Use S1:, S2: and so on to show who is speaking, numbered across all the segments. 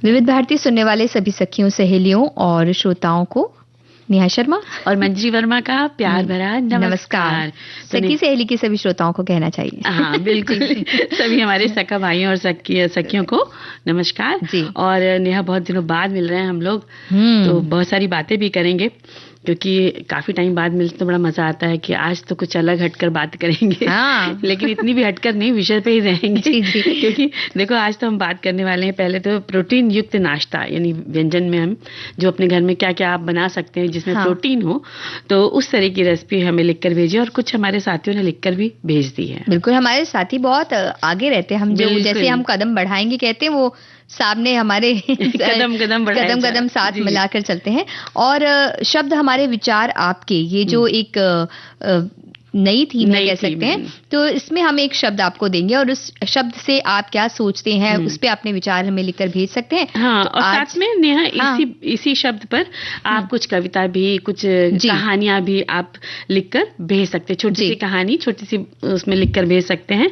S1: विविध भारती सुनने वाले सभी सखियों, सहेलियों और श्रोताओं को नेहा शर्मा
S2: और मंजरी वर्मा का प्यार भरा नमस्कार।
S1: सखी सहेली के सभी श्रोताओं को कहना चाहिए।
S2: हाँ बिल्कुल सभी हमारे सखा भाइयों और सखियों को नमस्कार जी। और नेहा, बहुत दिनों बाद मिल रहे हैं हम लोग, तो बहुत सारी बातें भी करेंगे क्योंकि काफी टाइम बाद मिलते तो बड़ा मजा आता है कि आज तो कुछ अलग हटकर बात करेंगे। हाँ। लेकिन इतनी भी हटकर नहीं, विषय पे ही रहेंगे जी। क्योंकि देखो आज तो हम बात करने वाले हैं पहले तो प्रोटीन युक्त नाश्ता, यानी व्यंजन में हम जो अपने घर में क्या क्या आप बना सकते हैं जिसमें प्रोटीन हो, तो उस तरह की रेसिपी हमें लिखकर भेजिए और कुछ हमारे साथियों ने लिखकर भी भेज दी है।
S1: बिल्कुल, हमारे साथी बहुत आगे रहते हैं, हम जो जैसे हम कदम बढ़ाएंगे कहते हैं वो सामने हमारे कदम साथ मिलाकर चलते हैं। और शब्द हमारे विचार आपके, ये जो एक नई थीम है कह सकते हैं, तो इसमें हम एक शब्द आपको देंगे और उस शब्द से आप क्या सोचते हैं उस पे अपने विचार हमें लिखकर भेज सकते हैं।
S2: हाँ, और साथ में नेहा इसी शब्द पर आप कुछ कविता भी, कुछ कहानियां भी आप लिखकर भेज सकते हैं। छोटी सी कहानी, छोटी सी उसमें लिखकर भेज सकते हैं।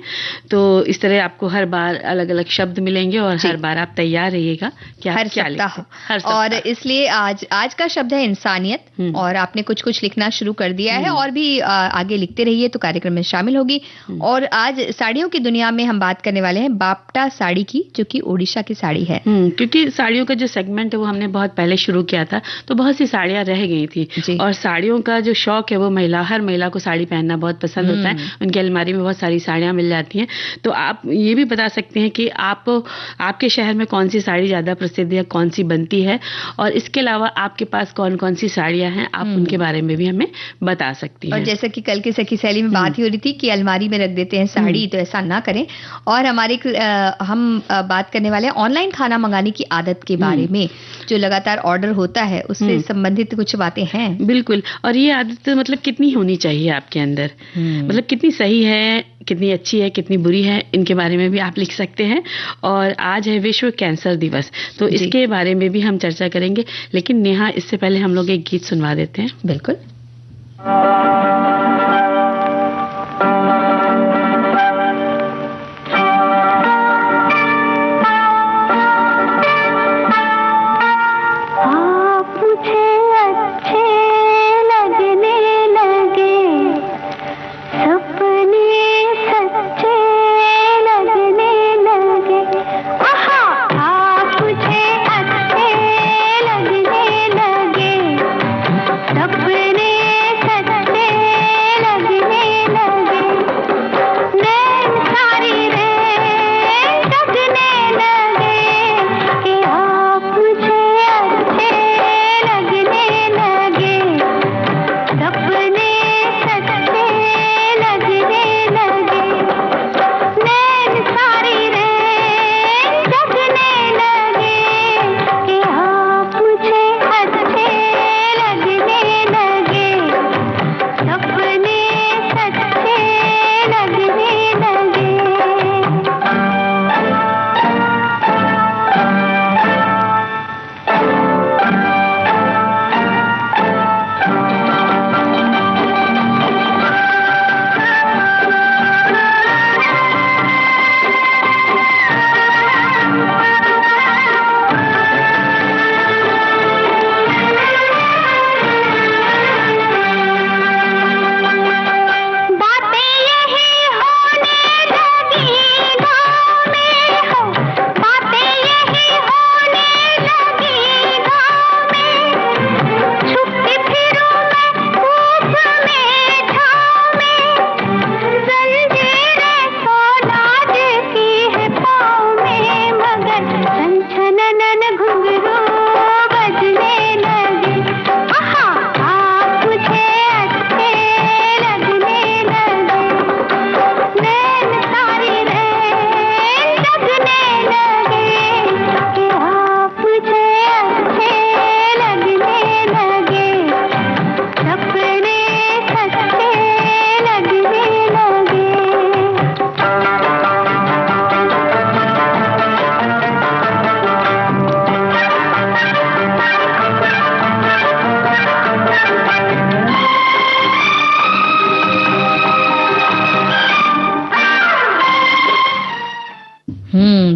S2: तो इस तरह आपको हर बार अलग अलग शब्द मिलेंगे और हर बार आप तैयार रहिएगा कि आप क्या लिखें।
S1: और इसलिए आज का शब्द है इंसानियत, और आपने कुछ कुछ लिखना शुरू कर दिया है और भी आगे लिखते रहिए तो कार्यक्रम में शामिल होगी। और आज साड़ियों की दुनिया में हम बात करने वाले हैं बाप्टा साड़ी की, जो कि ओडिशा की साड़ी है।
S2: क्योंकि साड़ियों का जो सेगमेंट है वो हमने बहुत पहले शुरू किया था, तो बहुत सी साड़ियां रह गई थी और साड़ियों का जो शौक है वो हर महिला को साड़ी पहनना बहुत पसंद होता है। उनकी अलमारी में बहुत सारी साड़ियां मिल जाती हैं। तो आप ये भी बता सकते हैं कि आपके शहर में कौन सी साड़ी ज्यादा प्रसिद्ध है, कौन सी बनती है, और इसके अलावा आपके पास कौन कौन सी साड़ियां हैं, आप उनके बारे में भी हमें बता सकती हैं।
S1: और जैसा कि कल की सखी सहेली में बात ही हो रही थी कि अलमारी में रख देते हैं साड़ी, तो ऐसा ना करें। और हम बात करने वाले हैं ऑनलाइन खाना मंगाने की आदत के बारे में, जो लगातार ऑर्डर होता है उससे संबंधित कुछ बातें हैं।
S2: बिल्कुल, और ये आदत मतलब कितनी होनी चाहिए आपके अंदर, मतलब कितनी सही है, कितनी अच्छी है, कितनी बुरी है, इनके बारे में भी आप लिख सकते हैं। और आज है विश्व कैंसर दिवस, तो इसके बारे में भी हम चर्चा करेंगे। लेकिन नेहा, इससे पहले हम लोग एक गीत सुनवा देते हैं।
S1: बिल्कुल।
S3: सपने सच्चे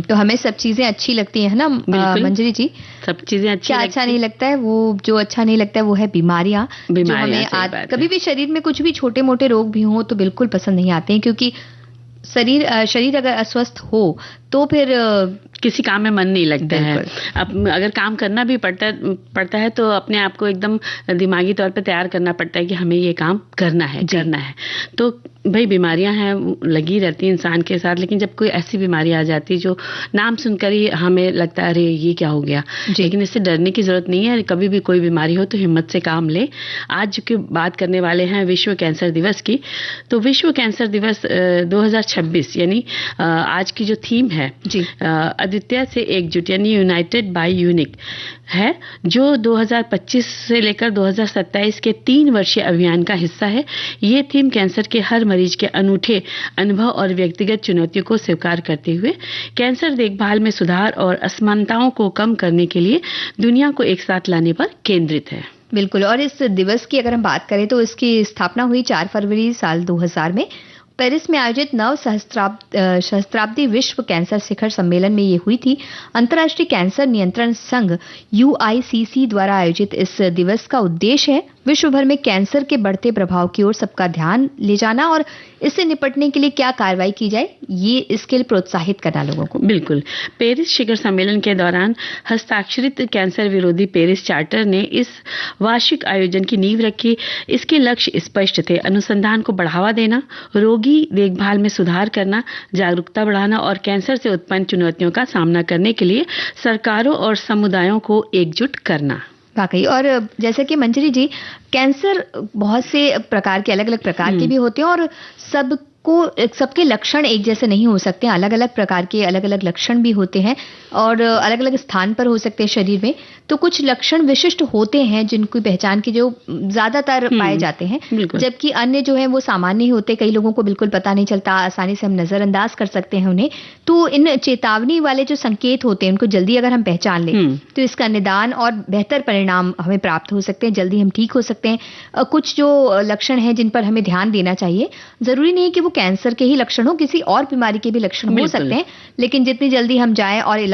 S1: तो हमें सब चीजें अच्छी लगती है ना मंजरी जी,
S2: सब चीजें अच्छी
S1: क्या अच्छा नहीं लगता है? वो जो अच्छा नहीं लगता है वो है बीमारियां, जो हमें कभी भी शरीर में कुछ भी छोटे मोटे रोग भी हो तो बिल्कुल पसंद नहीं आते हैं, क्योंकि शरीर अगर अस्वस्थ हो तो फिर
S2: किसी काम में मन नहीं लगता है। अब अगर काम करना भी पड़ता है तो अपने आप को एकदम दिमागी तौर पे तैयार करना पड़ता है कि हमें ये काम करना है। तो भाई बीमारियां हैं लगी रहती हैं इंसान के साथ, लेकिन जब कोई ऐसी बीमारी आ जाती है जो नाम सुनकर ही हमें लगता है अरे ये क्या हो गया, लेकिन इससे डरने की जरूरत नहीं है। कभी भी कोई बीमारी हो तो हिम्मत से काम ले। आज की बात करने वाले हैं विश्व कैंसर दिवस की। तो विश्व कैंसर दिवस 2026 यानी आज की जो थीम है अद्वितीय से एकजुट यानी यूनाइटेड बाय यूनिक है, जो 2025 से लेकर 2027 के 3 वर्षीय अभियान का हिस्सा है। ये थीम कैंसर के हर मरीज के अनूठे अनुभव और व्यक्तिगत चुनौतियों को स्वीकार करते हुए कैंसर देखभाल में सुधार और असमानताओं को कम करने के लिए दुनिया को एक साथ लाने पर केंद्रित है।
S1: बिल्कुल। और इस दिवस की अगर हम बात करें तो इसकी स्थापना हुई 4 फरवरी साल 2000 में पेरिस में आयोजित नव सहस्त्राब्दी विश्व कैंसर शिखर सम्मेलन में ये हुई थी। अंतर्राष्ट्रीय कैंसर नियंत्रण संघ UICC द्वारा आयोजित इस दिवस का उद्देश्य है विश्व भर में कैंसर के बढ़ते प्रभाव की ओर सबका ध्यान ले जाना और इससे निपटने के लिए क्या कार्रवाई की जाए, ये इसके लिए प्रोत्साहित करना लोगों को।
S2: बिल्कुल। पेरिस शिखर सम्मेलन के दौरान हस्ताक्षरित कैंसर विरोधी पेरिस चार्टर ने इस वार्षिक आयोजन की नींव रखी। इसके लक्ष्य स्पष्ट थे: अनुसंधान को बढ़ावा देना, रोगी देखभाल में सुधार करना, जागरूकता बढ़ाना और कैंसर से उत्पन्न चुनौतियों का सामना करने के लिए सरकारों और समुदायों को एकजुट करना।
S1: वाकई। और जैसे कि मंजरी जी, कैंसर बहुत से प्रकार के अलग अलग प्रकार के भी होते हैं और सबके लक्षण एक जैसे नहीं हो सकते, अलग अलग प्रकार के अलग अलग लक्षण भी होते हैं और अलग अलग स्थान पर हो सकते हैं शरीर में। तो कुछ लक्षण विशिष्ट होते हैं जिनकी पहचान की जो ज्यादातर पाए जाते हैं, जबकि अन्य जो है वो सामान्य ही होते हैं। कई लोगों को बिल्कुल पता नहीं चलता, आसानी से हम नजरअंदाज कर सकते हैं उन्हें। तो इन चेतावनी वाले जो संकेत होते हैं उनको जल्दी अगर हम पहचान लें तो इसका निदान और बेहतर परिणाम हमें प्राप्त हो सकते हैं, जल्दी हम ठीक हो सकते हैं। कुछ जो लक्षण हैं जिन पर हमें ध्यान देना चाहिए, जरूरी नहीं कि वो कैंसर के ही लक्षण हो, किसी और बीमारी के भी लक्षण हो सकते हैं, लेकिन जितनी जल्दी हम जाएं और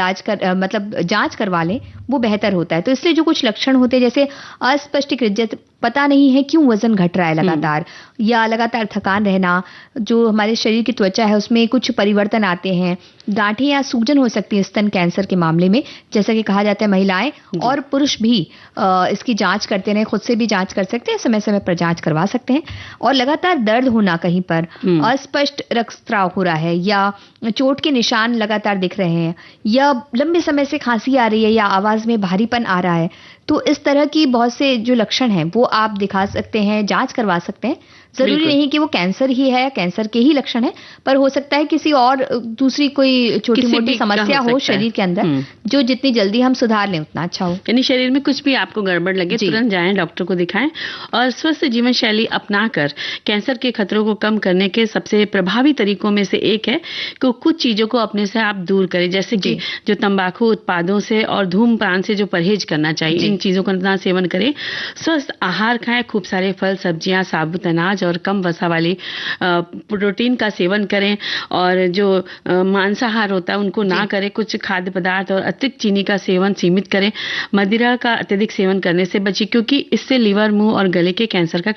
S1: जांच करवा लें वो बेहतर होता है। तो इसलिए जो कुछ लक्षण होते हैं जैसे अस्पष्टीकृत, पता नहीं है क्यों वजन घट रहा है लगातार, या लगातार थकान रहना, जो हमारे शरीर की त्वचा है उसमें कुछ परिवर्तन आते हैं, गांठें या सूजन हो सकती है स्तन कैंसर के मामले में, जैसा कि कहा जाता है महिलाएं और पुरुष भी इसकी जांच करते रहे, खुद से भी जांच कर सकते हैं, समय समय पर जांच करवा सकते हैं। और लगातार दर्द होना, कहीं पर अस्पष्ट रक्तस्राव हो रहा है या चोट के निशान लगातार दिख रहे हैं, या लंबे समय से खांसी आ रही है या आवाज में भारीपन आ रहा है, तो इस तरह की बहुत से जो लक्षण हैं वो आप दिखा सकते हैं, जांच करवा सकते हैं। जरूरी नहीं कि वो कैंसर ही है या कैंसर के ही लक्षण है, पर हो सकता है किसी और दूसरी कोई छोटी मोटी समस्या हो शरीर के अंदर, जो जितनी जल्दी हम सुधार लें उतना अच्छा हो।
S2: यानी शरीर में कुछ भी आपको गड़बड़ लगे तुरंत जाएं, डॉक्टर को दिखाएं और स्वस्थ जीवन शैली अपनाकर कैंसर के खतरों को कम करने के सबसे प्रभावी तरीकों में से एक है कि कुछ चीजों को अपने से आप दूर करें, जैसे कि जो तंबाकू उत्पादों से और धूम्रपान से जो परहेज करना चाहिए, इन चीजों का ना सेवन करें। स्वस्थ आहार खाएं, खूब सारे फल सब्जियां, साबुत अनाज और कम वसा वाली प्रोटीन का सेवन करें, और जो मांसाहार होता है उनको ना करें, कुछ खाद्य पदार्थ और अतिरिक्त चीनी का सेवन सीमित करें। मदिरा का अत्यधिक सेवन करने से बचें, क्योंकि इससे लीवर, मुंह और गले के कैंसर का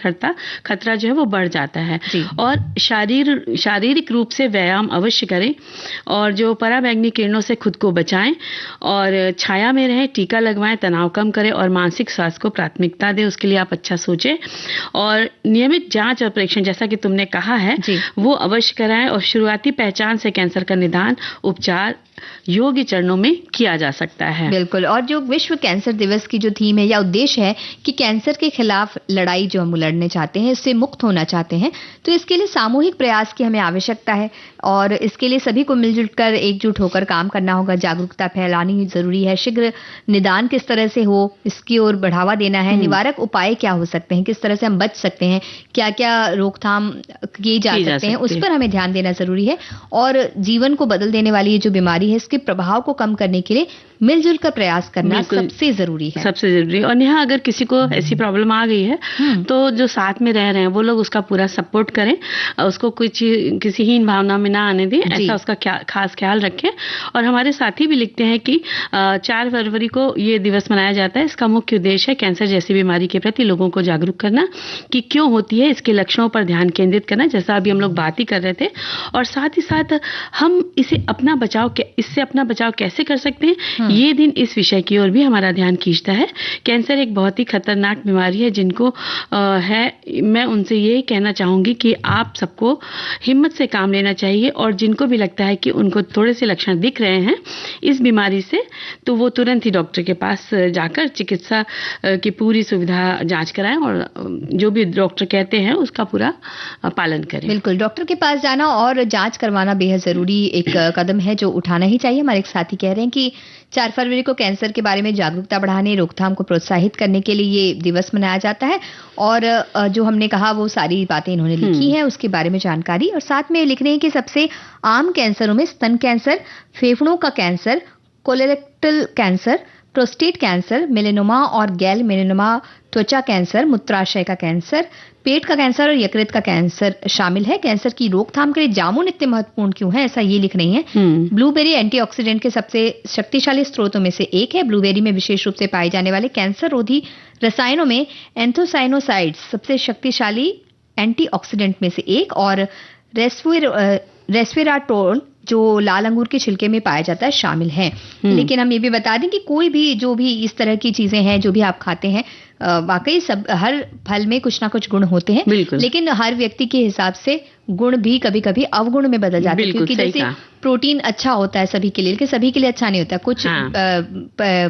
S2: खतरा जो है वो बढ़ जाता है। और शारीरिक रूप से व्यायाम अवश्य करें और जो पराबैंगनी किरणों से खुद को बचाएं और छाया में रहें, टीका लगवाएं, तनाव कम करें और मानसिक स्वास्थ्य को प्राथमिकता दें, उसके लिए आप अच्छा सोचें। और नियमित जांच और परीक्षण, जैसा कि तुमने कहा है, वो अवश्य कराएं और शुरुआती पहचान से कैंसर का निदान, उपचार योग्य चरणों में किया जा सकता है।
S1: बिल्कुल। और जो विश्व कैंसर दिवस की जो थीम है या उद्देश्य है कि कैंसर के खिलाफ लड़ाई जो हम लड़ने चाहते हैं, इससे मुक्त होना चाहते हैं, तो इसके लिए सामूहिक प्रयास की हमें आवश्यकता है और इसके लिए सभी को मिलजुल कर एकजुट होकर काम करना होगा। जागरूकता फैलानी जरूरी है, शीघ्र निदान किस तरह से हो इसकी ओर बढ़ावा देना है, निवारक उपाय क्या हो सकते हैं, किस तरह से हम बच सकते हैं, क्या क्या रोकथाम किए जा सकते हैं, उस पर हमें ध्यान देना जरूरी है। और जीवन को बदल देने वाली ये जो बीमारी है, इसके प्रभाव को कम करने के लिए मिलजुल कर प्रयास करना सबसे जरूरी है,
S2: सबसे जरूरी। और नेहा, अगर किसी को ऐसी प्रॉब्लम आ गई है तो जो साथ में रह रहे हैं वो लोग उसका पूरा सपोर्ट करें, उसको कुछ किसी हीन भावना में ना आने दें, ऐसा उसका खास ख्याल रखें। और हमारे साथी भी लिखते हैं कि 4 फरवरी को ये दिवस मनाया जाता है। इसका मुख्य उद्देश्य है कैंसर जैसी बीमारी के प्रति लोगों को जागरूक करना कि क्यों होती है, इसके लक्षणों पर ध्यान केंद्रित करना, जैसा अभी हम लोग बात ही कर रहे थे। और साथ ही साथ हम इससे अपना बचाव कैसे कर सकते हैं, ये दिन इस विषय की ओर भी हमारा ध्यान खींचता है। कैंसर एक बहुत ही खतरनाक बीमारी है, जिनको मैं उनसे ये कहना चाहूंगी कि आप सबको हिम्मत से काम लेना चाहिए, और जिनको भी लगता है कि उनको थोड़े से लक्षण दिख रहे हैं इस बीमारी से, तो वो तुरंत ही डॉक्टर के पास जाकर चिकित्सा की पूरी सुविधा जांच कराएं और जो भी डॉक्टर कहते हैं उसका पूरा पालन करें।
S1: बिल्कुल, डॉक्टर के पास जाना और जांच करवाना बेहद जरूरी एक कदम है जो उठाना ही चाहिए। हमारे एक साथी कह रहे हैं कि 4 फरवरी को कैंसर के बारे में जागरूकता बढ़ाने, रोकथाम को प्रोत्साहित करने के लिए ये दिवस मनाया जाता है। और जो हमने कहा वो सारी बातें इन्होंने लिखी हैं, उसके बारे में जानकारी। और साथ में लिख रहे हैं कि सबसे आम कैंसरों में स्तन कैंसर, फेफड़ों का cancer, colorectal cancer, prostate cancer, melanoma और गैल मेलेनोमा, त्वचा कैंसर, मूत्राशय का कैंसर, पेट का कैंसर और यकृत का कैंसर शामिल है। कैंसर की रोकथाम के लिए जामुन इतने महत्वपूर्ण क्यों है, ऐसा ये लिख रही हैं। ब्लूबेरी एंटीऑक्सीडेंट के सबसे शक्तिशाली स्रोतों में से एक है। ब्लूबेरी में विशेष रूप से पाए जाने वाले कैंसर रोधी रसायनों में एंथोसाइनोसाइड्स सबसे शक्तिशाली एंटीऑक्सीडेंट में से एक, और रेस्वेराट्रोल जो लाल अंगूर के छिलके में पाया जाता है शामिल है। लेकिन हम ये भी बता दें कि कोई भी जो भी इस तरह की चीजें हैं जो भी आप खाते हैं, वाकई सब हर फल में कुछ ना कुछ गुण होते हैं, लेकिन हर व्यक्ति के हिसाब से गुण भी कभी कभी अवगुण में बदल जाते हैं। क्योंकि जैसे प्रोटीन अच्छा होता है सभी के लिए, लेकिन सभी के लिए अच्छा नहीं होता। कुछ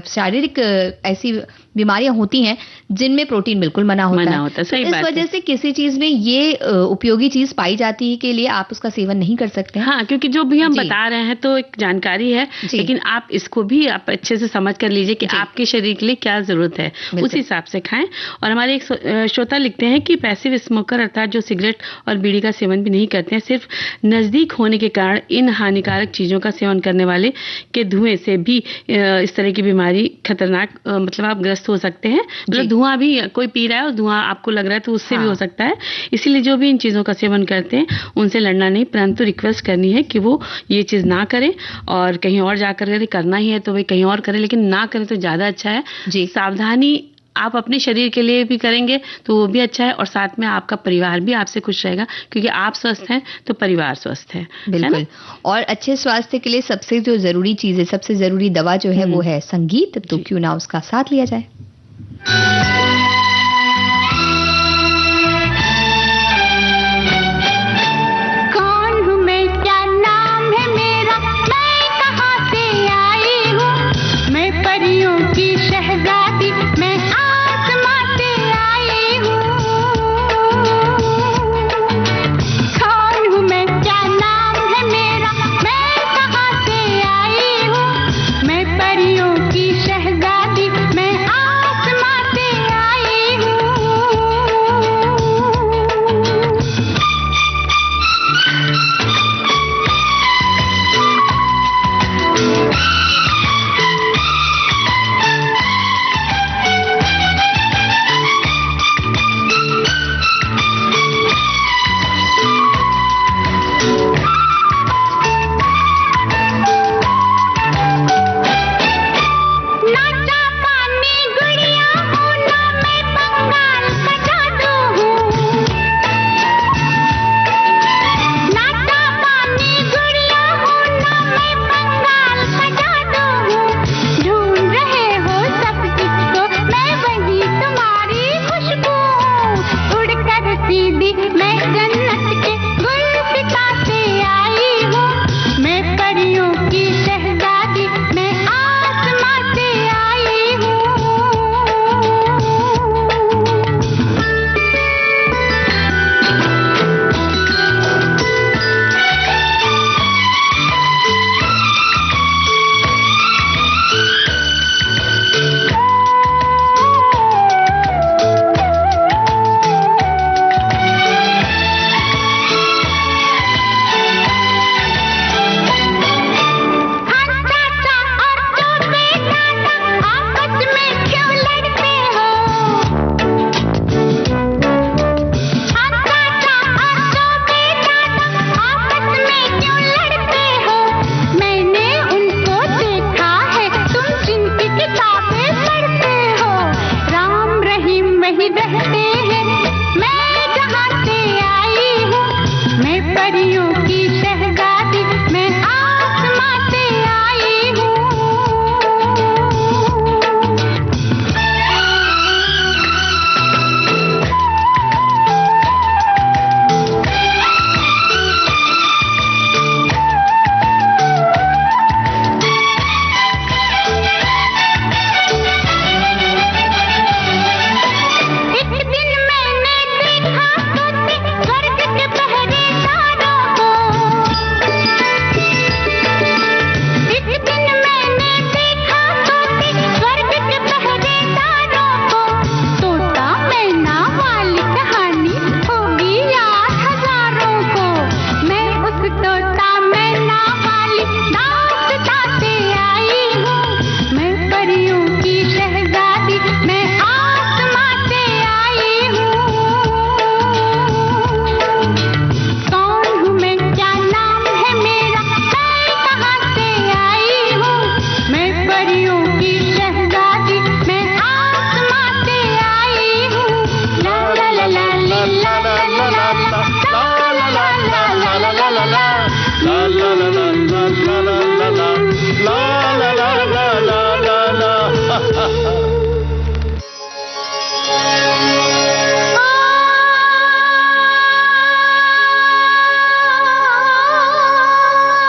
S1: शारीरिक ऐसी बीमारियां होती हैं जिनमें प्रोटीन बिल्कुल मना होता है।
S2: सही
S1: इस वजह से किसी चीज में ये उपयोगी चीज पाई जाती है के लिए आप उसका सेवन नहीं कर सकते हैं।
S2: हाँ, क्योंकि जो भी हम बता रहे हैं तो एक जानकारी है, लेकिन आप इसको भी आप अच्छे से समझ कर लीजिए कि आपके शरीर के लिए क्या जरूरत है, उस हिसाब से खाएं। और हमारे एक श्रोता लिखते हैं कि पैसिव स्मोकर अर्थात जो सिगरेट और बीड़ी का सेवन भी नहीं करते हैं, सिर्फ नजदीक होने के कारण इन हानिकारक चीजों का सेवन करने वाले के धुएं से भी इस तरह की बीमारी खतरनाक मतलब आप ग्रस्त हो सकते हैं। मतलब धुआं भी कोई पी रहा है और धुआं आपको लग रहा है तो उससे भी हो सकता है। इसीलिए जो भी इन चीजों का सेवन करते हैं उनसे लड़ना नहीं, परंतु रिक्वेस्ट करनी है कि वो ये चीज ना करें, और कहीं और जाकर करना ही है तो वे कहीं और करें, लेकिन ना करें तो ज्यादा अच्छा है। सावधानी आप अपने शरीर के लिए भी करेंगे तो वो भी अच्छा है, और साथ में आपका परिवार भी आपसे खुश रहेगा, क्योंकि आप स्वस्थ हैं तो परिवार स्वस्थ है।
S1: बिल्कुल। और अच्छे स्वास्थ्य के लिए सबसे जो जरूरी चीज है, सबसे जरूरी दवा जो है वो है संगीत। तो क्यों ना उसका साथ लिया जाए।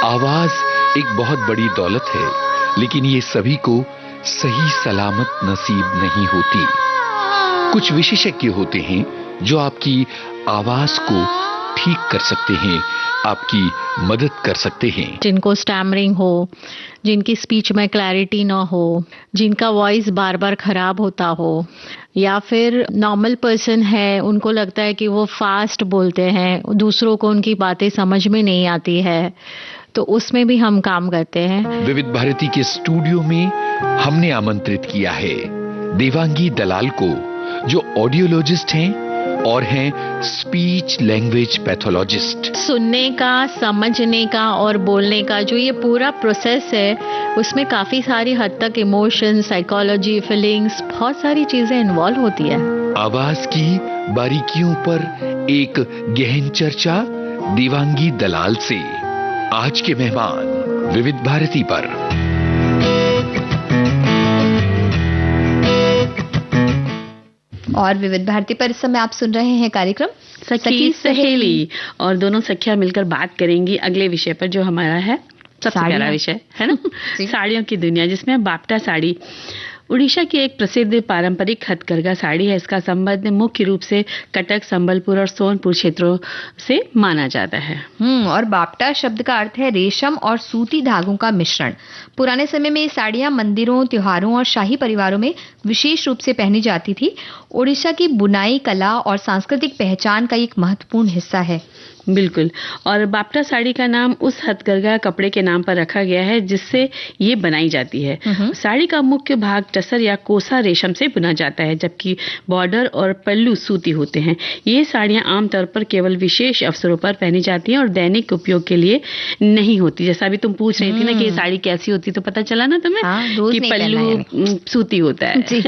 S3: आवाज एक बहुत बड़ी दौलत है, लेकिन ये सभी को सही सलामत नसीब नहीं होती। कुछ विशेषज्ञ होते हैं जो आपकी आवाज को ठीक कर सकते हैं, आपकी मदद कर सकते हैं।
S4: जिनको स्टैमरिंग हो, जिनकी स्पीच में क्लैरिटी ना हो, जिनका वॉइस बार बार खराब होता हो, या फिर नॉर्मल पर्सन है, उनको लगता है कि वो फास्ट बोलते हैं, दूसरों को उनकी बातें समझ में नहीं आती है, तो उसमें भी हम काम करते हैं।
S3: विविध भारती के स्टूडियो में हमने आमंत्रित किया है देवांगी दलाल को, जो ऑडियोलॉजिस्ट हैं और हैं स्पीच लैंग्वेज पैथोलॉजिस्ट।
S4: सुनने का, समझने का और बोलने का जो ये पूरा प्रोसेस है, उसमें काफी सारी हद तक इमोशन, साइकोलॉजी, फीलिंग्स, बहुत सारी चीजें इन्वॉल्व होती है।
S3: आवाज की बारीकियों पर एक गहन चर्चा देवांगी दलाल से। आज के मेहमान विविध भारती पर।
S1: और विविध भारती पर इस समय आप सुन रहे हैं कार्यक्रम
S2: सखी सहेली, और दोनों सखियां मिलकर बात करेंगी अगले विषय पर, जो हमारा है सबसे प्यारा विषय है ना, साड़ियों की दुनिया, जिसमें बाप्टा साड़ी उड़ीसा की एक प्रसिद्ध पारंपरिक हथकरघा साड़ी है। इसका संबंध मुख्य रूप से कटक, संबलपुर और सोनपुर क्षेत्रों से माना जाता है।
S1: और बाप्टा शब्द का अर्थ है रेशम और सूती धागों का मिश्रण। पुराने समय में ये साड़ियां मंदिरों, त्योहारों और शाही परिवारों में विशेष रूप से पहनी जाती थी। उड़ीसा की बुनाई कला और सांस्कृतिक पहचान का एक महत्वपूर्ण हिस्सा है।
S2: बिल्कुल। और बाप्टा साड़ी का नाम उस हथकरघा कपड़े के नाम पर रखा गया है जिससे ये बनाई जाती है। साड़ी का मुख्य भाग टसर या कोसा रेशम से बुना जाता है, जबकि बॉर्डर और पल्लू सूती होते हैं। ये साड़ियां आमतौर पर केवल विशेष अवसरों पर पहनी जाती हैं और दैनिक उपयोग के लिए नहीं होती। जैसा अभी तुम पूछ रही थी ना कि ये साड़ी कैसी होती, तो पता चला ना तुम्हें कि पल्लू सूती होता है।
S1: जी।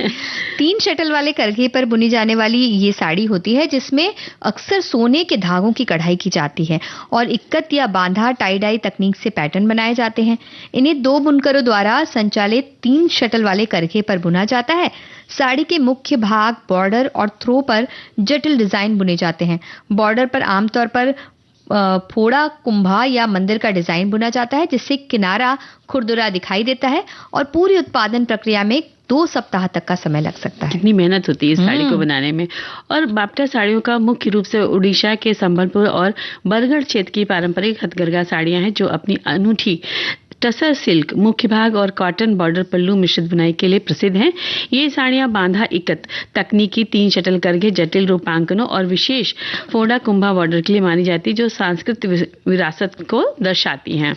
S1: 3 शटल वाले करघे पर बुनी जाने वाली ये साड़ी होती है, जिसमें अक्सर सोने के धागों की कढ़ाई की जाती है और इक्कत या बांधा टाई डाई तकनीक से पैटर्न बनाए जाते हैं। इन्हें 2 बुनकरों द्वारा संचालित 3 शटल वाले करघे पर बुना जाता है। साड़ी के मुख्य भाग, बॉर्डर और थ्रो पर जटिल डिजाइन बुने जाते हैं। बॉर्डर पर आमतौर पर फोड़ा, कुंभा या मंदिर का डिजाइन बुना जाता है, जिससे किनारा खुरदुरा दिखाई देता है और पूरी उत्पादन प्रक्रिया में 2 सप्ताह तक का समय लग सकता है।
S2: कितनी मेहनत होती है इस साड़ी को बनाने में। और बाप्टा साड़ियों का मुख्य रूप से उड़ीसा के संबलपुर और बरगढ़ क्षेत्र की पारंपरिक हथकरघा साड़ियां हैं, जो अपनी अनूठी टसर सिल्क मुख्य भाग और कॉटन बॉर्डर पल्लू मिश्रित बुनाई के लिए प्रसिद्ध हैं। ये साड़ियां बांधा इक्कत तकनीकी, 3 शटल करघे, जटिल रूपांकनों और विशेष फोड़ा कुंभा बॉर्डर के लिए मानी जाती है, जो सांस्कृतिक विरासत को दर्शाती हैं।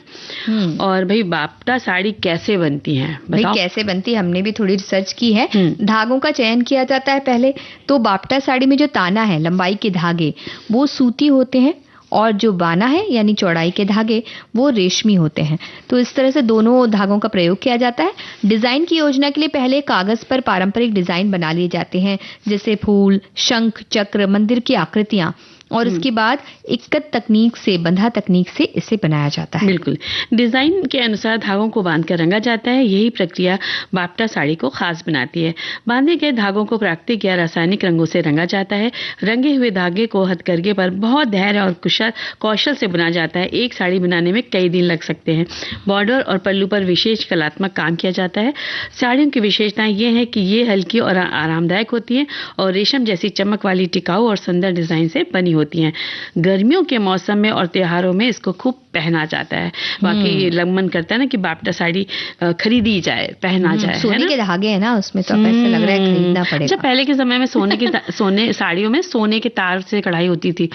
S2: और भाई बाप्टा साड़ी कैसे बनती है?
S1: भाई कैसे बनती है, हमने भी थोड़ी रिसर्च की है। धागों का चयन किया जाता है पहले। तो बाप्टा साड़ी में जो ताना है, लंबाई के धागे, वो सूती होते हैं और जो बाना है यानी चौड़ाई के धागे, वो रेशमी होते हैं। तो इस तरह से दोनों धागों का प्रयोग किया जाता है। डिजाइन की योजना के लिए पहले कागज पर पारंपरिक डिजाइन बना लिए जाते हैं, जैसे फूल, शंख, चक्र, मंदिर की आकृतियां, और इसके बाद इक्कत तकनीक से, बंधा तकनीक से इसे बनाया जाता है।
S2: बिल्कुल। डिजाइन के अनुसार धागों को बांधकर रंगा जाता है। यही प्रक्रिया बाप्टा साड़ी को खास बनाती है। बांधे गए धागों को प्राकृतिक या रासायनिक रंगों से रंगा जाता है। रंगे हुए धागे को हथकरघे पर बहुत धैर्य और कौशल से बुना जाता है। एक साड़ी बनाने में कई दिन लग सकते हैं। बॉर्डर और पल्लू पर विशेष कलात्मक काम किया जाता है। साड़ियों की विशेषताएं ये है कि ये हल्की और आरामदायक होती है और रेशम जैसी चमक वाली, टिकाऊ और सुंदर डिजाइन से बनी होती हैं। गर्मियों के मौसम में और त्योहारों में इसको खूब पहना जाता है। बाकी मन करता है ना कि बाप्टा साड़ी खरीदी जाए, पहना जाए।
S1: सोने के धागे हैं ना उसमें, तो ऐसा लग रहा है खरीदना पड़ेगा।
S2: जब पहले के समय में सोने साड़ियों में सोने के तार से कढ़ाई होती थी।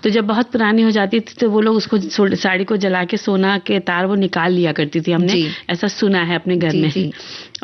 S2: तो जब बहुत पुरानी हो जाती थी तो वो लोग उसको साड़ी को जला के सोना के तार वो निकाल लिया करती थी। हमने ऐसा सुना है अपने घर में।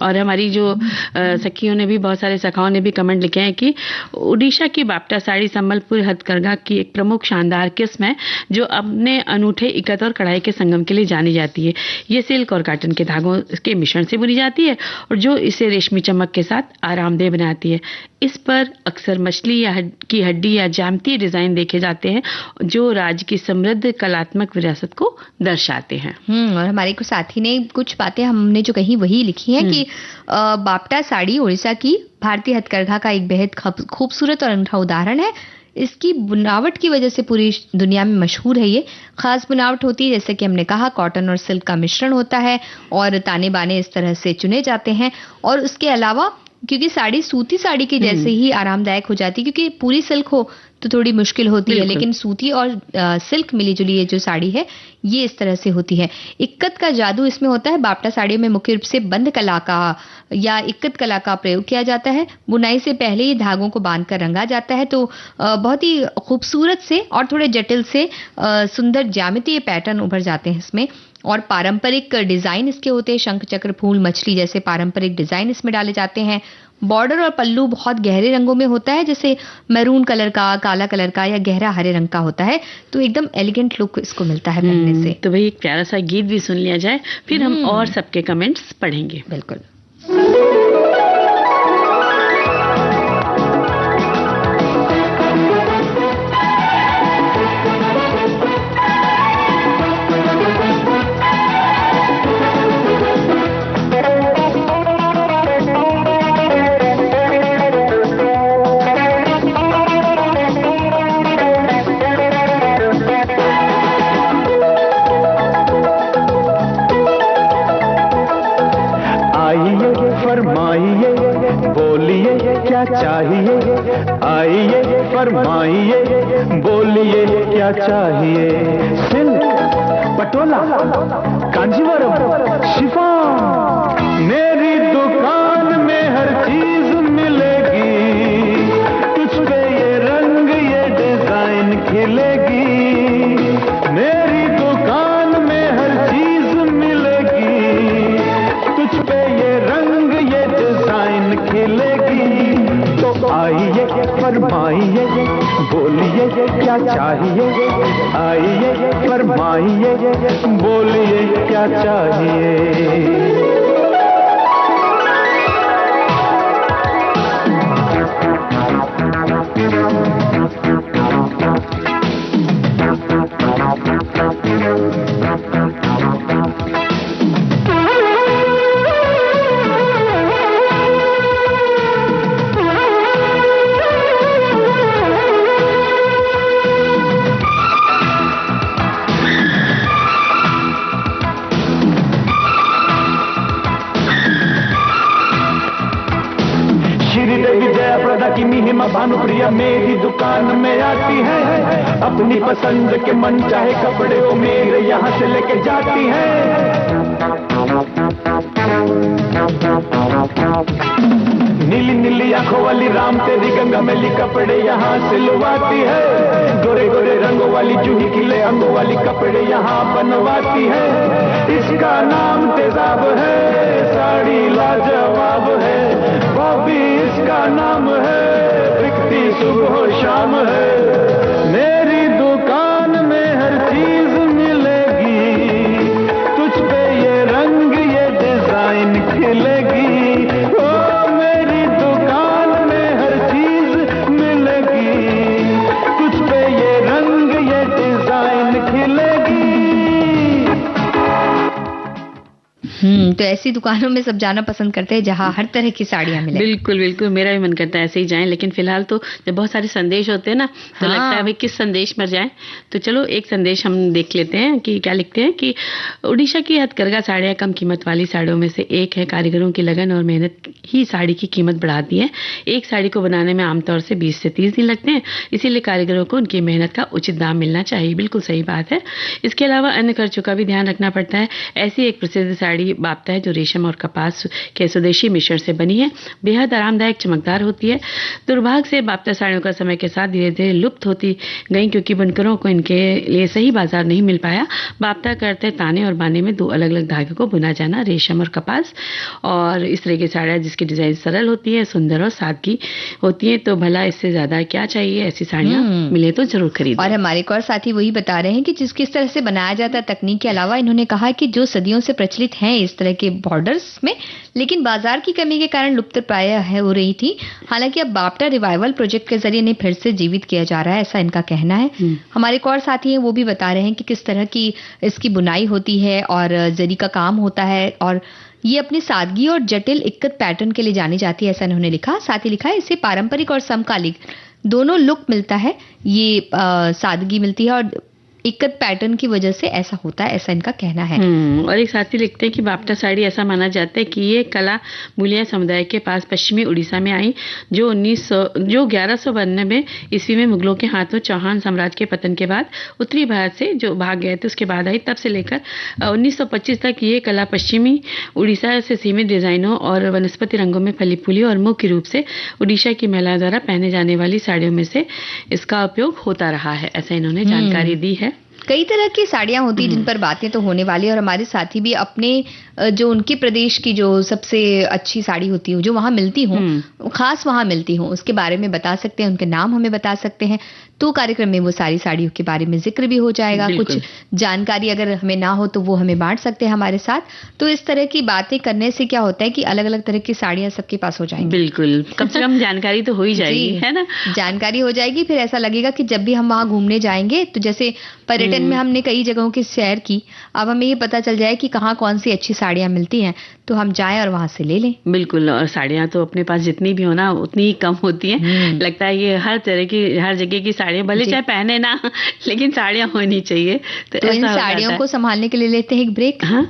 S2: और हमारी जो सखियों ने भी, बहुत सारे सखाओं ने भी कमेंट लिखे हैं कि उड़ीसा की बाप्टा साड़ी संबलपुर हथकरघा की एक प्रमुख शानदार किस्म है, जो अपने अनूठे इक्कत और कढ़ाई के संगम के लिए जानी जाती है। ये सिल्क और कॉटन के धागों के मिश्रण से बुनी जाती है और जो इसे रेशमी चमक के साथ आरामदेह बनाती है। इस पर अक्सर मछली की हड्डी या ज्यामितीय डिजाइन देखे जाते हैं जो राज्य की समृद्ध कलात्मक विरासत को दर्शाते हैं।
S1: और हमारे को साथी ने कुछ बातें हमने जो कही वही लिखी है कि बापटा साड़ी उड़ीसा की भारतीय हथकरघा का एक बेहद खूबसूरत और अनूठा उदाहरण है। इसकी बुनावट की वजह से पूरी दुनिया में मशहूर है। ये खास बुनावट होती है, जैसे कि हमने कहा कॉटन और सिल्क का मिश्रण होता है और ताने बाने इस तरह से चुने जाते हैं। और उसके अलावा क्योंकि साड़ी सूती साड़ी के जैसे ही आरामदायक हो जाती है, क्योंकि पूरी सिल्क हो तो थोड़ी मुश्किल होती है, लेकिन सूती और सिल्क मिली जुली ये जो साड़ी है ये इस तरह से होती है। इक्कत का जादू इसमें होता है। बापटा साड़ियों में मुख्य रूप से बंद कला का या इक्कत कला का प्रयोग किया जाता है। बुनाई से पहले ही धागों को बांधकर रंगा जाता है, तो बहुत ही खूबसूरत से और थोड़े जटिल से सुंदर ज्यामितीय पैटर्न उभर जाते हैं इसमें। और पारंपरिक डिजाइन इसके होते हैं, शंख चक्र फूल मछली जैसे पारंपरिक डिजाइन इसमें डाले जाते हैं। बॉर्डर और पल्लू बहुत गहरे रंगों में होता है, जैसे मैरून कलर का, काला कलर का या गहरा हरे रंग का होता है, तो एकदम एलिगेंट लुक इसको मिलता है पहनने से।
S2: तो भाई एक प्यारा सा गीत भी सुन लिया जाए, फिर हम और सबके कमेंट्स पढ़ेंगे।
S1: बिल्कुल।
S5: चाहिए आइए फरमाइए बोलिए क्या चाहिए। सिल्क, पटोला, कांजीवरम, शिफॉन, मेरी दुकान में हर चीज मिलेगी। तुझ पे ये रंग ये डिजाइन खिलेगी। मेरी दुकान में हर चीज मिलेगी। तुझ पे ये रंग ये डिजाइन खिलेगी। तो आइए फरमाइए बोलिए क्या चाहिए। आइए फरमाइए बोलिए क्या चाहिए। की महिमा भानुप्रिया मेरी दुकान में आती है। अपनी पसंद के मन चाहे कपड़े वो मेरे यहाँ से लेके जाती है। नीली नीली आंखों वाली राम तेरी गंगा मैली कपड़े यहाँ सिलवाती है। गोरे गोरे रंगों वाली जूही खिले अंगों वाली कपड़े यहाँ बनवाती है। इसका नाम तेजाब है, साड़ी लाजवाब है। बॉबी इसका नाम है, बिकती सुबह शाम है। मेरी दुकान में हर चीज मिलेगी। तुझ पे ये रंग ये डिजाइन खिलेगी।
S1: तो ऐसी दुकानों में सब जाना पसंद करते हैं जहाँ हर तरह की साड़ियाँ मिले।
S2: बिल्कुल बिल्कुल, मेरा भी मन करता है ऐसे ही जाएं, लेकिन फिलहाल तो जब बहुत सारे संदेश होते हैं ना तो लगता है भाई किस संदेश में जाएं। तो चलो एक संदेश हम देख लेते हैं कि क्या लिखते हैं कि उड़ीसा की हथकरघा साड़ियाँ कम कीमत वाली साड़ियों में से एक है। कारीगरों की लगन और मेहनत ही साड़ी की कीमत बढ़ाती है। एक साड़ी को बनाने में आमतौर से 20 से 30 दिन लगते हैं, इसीलिए कारीगरों को उनकी मेहनत का उचित दाम मिलना चाहिए। बिल्कुल सही बात है। इसके अलावा अन्य खर्चों का भी ध्यान रखना पड़ता है। ऐसी एक प्रसिद्ध साड़ी बापटा बाप्ता है जो रेशम और कपास के स्वदेशी मिश्रण से बनी है। बेहद आरामदायक, चमकदार होती है। दुर्भाग्य से बाप्ता साड़ियों का समय के साथ धीरे धीरे लुप्त होती गई क्योंकि बुनकरों को इनके लिए सही बाजार नहीं मिल पाया। बाप्ता करते ताने और बाने में 2 अलग अलग धागे को बुना जाना, रेशम और कपास। और इस तरह की साड़ियाँ जिसकी डिजाइन सरल होती है, सुंदर और सादगी होती है। तो भला इससे ज्यादा क्या चाहिए? ऐसी साड़ियाँ मिले तो जरूर खरीदें।
S1: और हमारे एक और साथी वही बता रहे हैं कि किस तरह से बनाया जाता है तकनीक के अलावा। इन्होंने कहा कि जो सदियों से प्रचलित हैं इस तरह के बॉर्डर्स में, लेकिन बाजार की कमी के कारण लुप्त प्राय है हो रही थी। हालांकि अब बाप्ता रिवाइवल प्रोजेक्ट के जरिए इन्हें फिर से जीवित किया जा रहा है, ऐसा इनका कहना है। हमारे एक और साथी हैं वो भी बता रहे हैं कि किस तरह की इसकी बुनाई होती है और जरी का काम होता है, और ये अपनी सादगी और जटिल इक्कत पैटर्न के लिए जानी जाती है, ऐसा इन्होंने लिखा। साथ ही लिखा है इससे पारंपरिक और समकालिक दोनों लुक मिलता है। ये सादगी मिलती है और इक्कत पैटर्न की वजह से ऐसा होता है, ऐसा इनका कहना है।
S2: और एक साथी लिखते हैं कि बाप्ता साड़ी ऐसा माना जाता है कि ये कला मूलिया समुदाय के पास पश्चिमी उड़ीसा में आई, जो 1192 ईस्वी में मुगलों के हाथों चौहान साम्राज्य के पतन के बाद उत्तरी भारत से जो भाग गए थे उसके बाद आई। तब से लेकर 1925 तक ये कला पश्चिमी उड़ीसा से सीमित डिजाइनों और वनस्पति रंगों में फली फूली और मुख्य रूप से उड़ीसा की महिला द्वारा पहने जाने वाली साड़ियों में से इसका उपयोग होता रहा है, ऐसा इन्होंने जानकारी दी है।
S1: कई तरह की साड़ियां होती जिन पर बातें तो होने वाली, और हमारे साथी भी अपने जो उनके प्रदेश की जो सबसे अच्छी साड़ी होती हो, जो वहां मिलती हो, खास वहां मिलती हो, उसके बारे में बता सकते हैं, उनके नाम हमें बता सकते हैं। तो कार्यक्रम में वो सारी साड़ियों के बारे में जिक्र भी हो जाएगा। कुछ जानकारी अगर हमें ना हो तो वो हमें बांट सकते हैं हमारे साथ। तो इस तरह की बातें करने से क्या होता है कि अलग अलग तरह की साड़ियां सबके पास हो जाएंगी।
S2: बिल्कुल, कम से कम जानकारी तो हो ही जाएगी, है ना?
S1: जानकारी हो जाएगी। फिर ऐसा लगेगा कि जब भी हम वहां घूमने जाएंगे तो जैसे पर्यटन में हमने कई जगहों की सैर की, अब हमें ये पता चल जाए कि कहाँ कौन सी अच्छी साड़ियां मिलती हैं, तो हम जाएं और वहां से ले लें।
S2: बिल्कुल, और साड़ियां तो अपने पास जितनी भी हो ना उतनी ही कम होती हैं। लगता है ये हर तरह की, हर जगह की साड़ियां भले चाहे पहने ना, लेकिन साड़ियां होनी चाहिए।
S1: तो इन साड़ियों को संभालने के लिए लेते हैं एक ब्रेक।
S2: हाँ?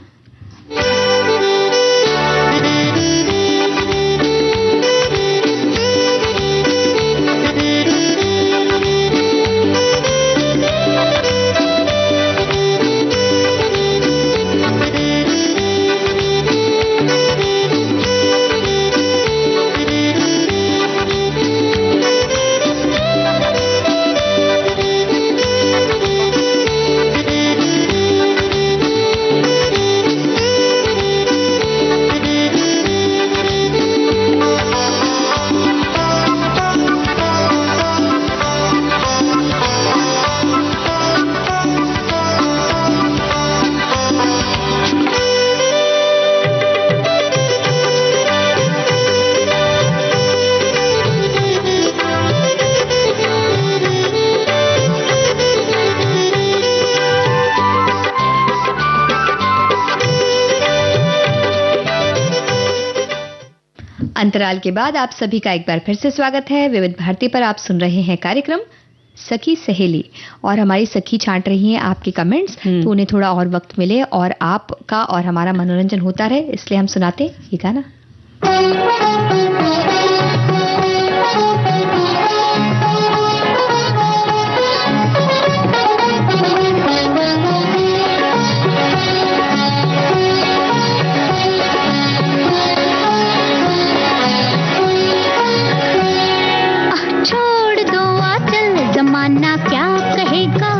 S1: अंतराल के बाद आप सभी का एक बार फिर से स्वागत है। विविध भारती पर आप सुन रहे हैं कार्यक्रम सखी सहेली, और हमारी सखी छांट रही हैं आपके कमेंट्स, तो उन्हें थोड़ा और वक्त मिले और आपका और हमारा मनोरंजन होता रहे, इसलिए हम सुनाते ये गाना।
S6: जमाना क्या कहेगा,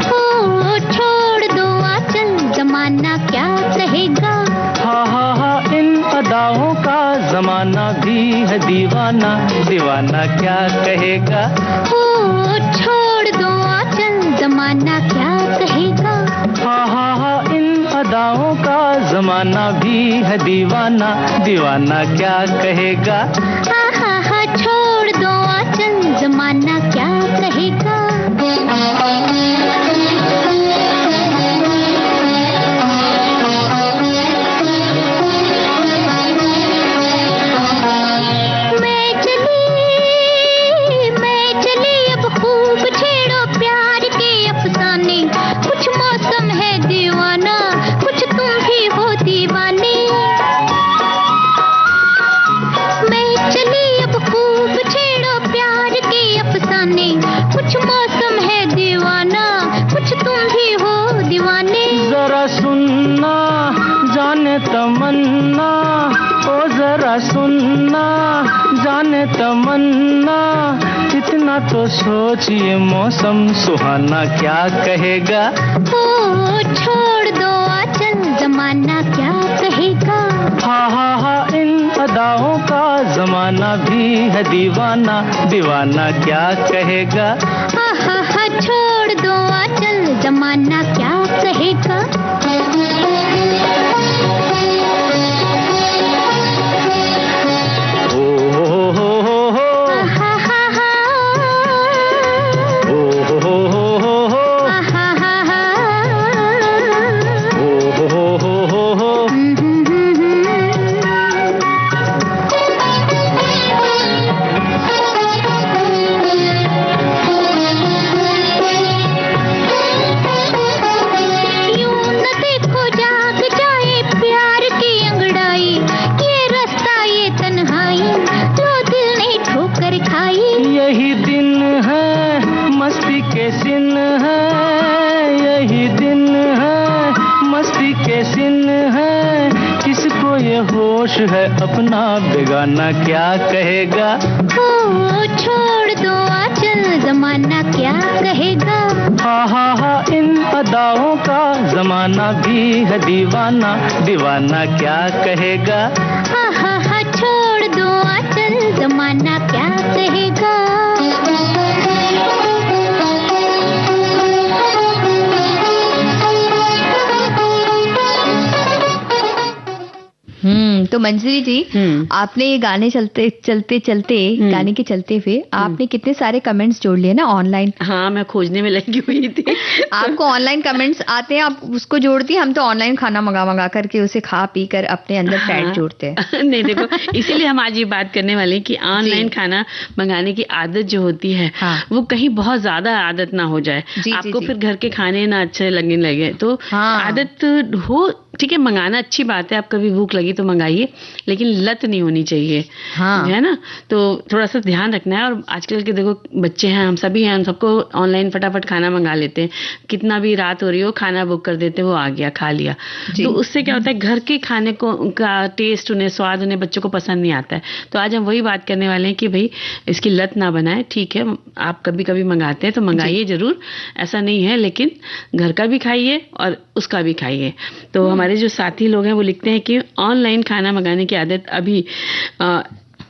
S6: ओ छोड़ दो आंचल, जमाना क्या कहेगा।
S5: हा इन अदाओं का जमाना भी है दीवाना, दीवाना क्या कहेगा।
S6: ओ छोड़ दो आंचल, जमाना क्या कहेगा।
S5: हा इन अदाओं का जमाना भी है दीवाना, दीवाना क्या कहेगा।
S6: हा छोड़ दो आंचल, जमाना क्या कहेगा। मैं चली अब खूब छेड़ो प्यार के अफसाने, कुछ मौसम है दीवाना, कुछ तुम भी हो दीवाने। मैं
S5: तमन्ना ओ जरा सुनना, जाने तमन्ना इतना तो सोचिए मौसम सुहाना क्या कहेगा।
S6: ओ छोड़ दो आंचल जमाना क्या कहेगा।
S5: हा इन अदाओं का जमाना भी है दीवाना, दीवाना क्या कहेगा।
S6: हा छोड़ दो आंचल जमाना क्या कहेगा।
S5: होश है अपना बेगाना क्या कहेगा।
S6: ओ छोड़ दो आंचल जमाना क्या कहेगा।
S5: हा इन अदाओं का जमाना भी है दीवाना, दीवाना क्या कहेगा।
S6: हा छोड़ दो आंचल जमाना क्या कहेगा।
S1: तो मंजरी जी, आपने ये गाने चलते गाने के चलते हुए आपने कितने सारे कमेंट्स जोड़ लिए ना ऑनलाइन।
S2: हाँ, मैं खोजने में लगी हुई थी।
S1: आपको ऑनलाइन कमेंट्स आते हैं, आप उसको जोड़ती हैं। हम तो ऑनलाइन खाना मंगा करके उसे खा पी कर अपने अंदर फैट जोड़ते हैं।
S2: नहीं देखो, इसीलिए हम आज ये बात करने वाले हैं कि ऑनलाइन खाना मंगाने की आदत जो होती है वो कहीं बहुत ज्यादा आदत ना हो जाए। आपको फिर घर के खाने ना अच्छे लगने लगे तो आदत हो, ठीक है, मंगाना अच्छी बात है, आप कभी भूख लगी तो मंगाइए, लेकिन लत नहीं होनी चाहिए। है ना, तो थोड़ा सा ध्यान रखना है। और आजकल के देखो बच्चे हैं, हम सभी हैं, हम सबको ऑनलाइन फटाफट खाना मंगा लेते हैं। कितना भी रात हो रही हो, खाना बुक कर देते हैं, वो आ गया, खा लिया। तो उससे क्या होता है, घर के खाने को का टेस्ट, उन्हें स्वाद, उन्हें बच्चों को पसंद नहीं आता है। तो आज हम वही बात करने वाले हैं कि भाई इसकी लत ना बनाए। ठीक है, आप कभी कभी मंगाते हैं तो मंगाइए जरूर, ऐसा नहीं है, लेकिन घर का भी खाइए और उसका भी खाइए। तो हमारे जो साथी लोग हैं वो लिखते हैं कि ऑनलाइन खाना मंगाने की आदत अभी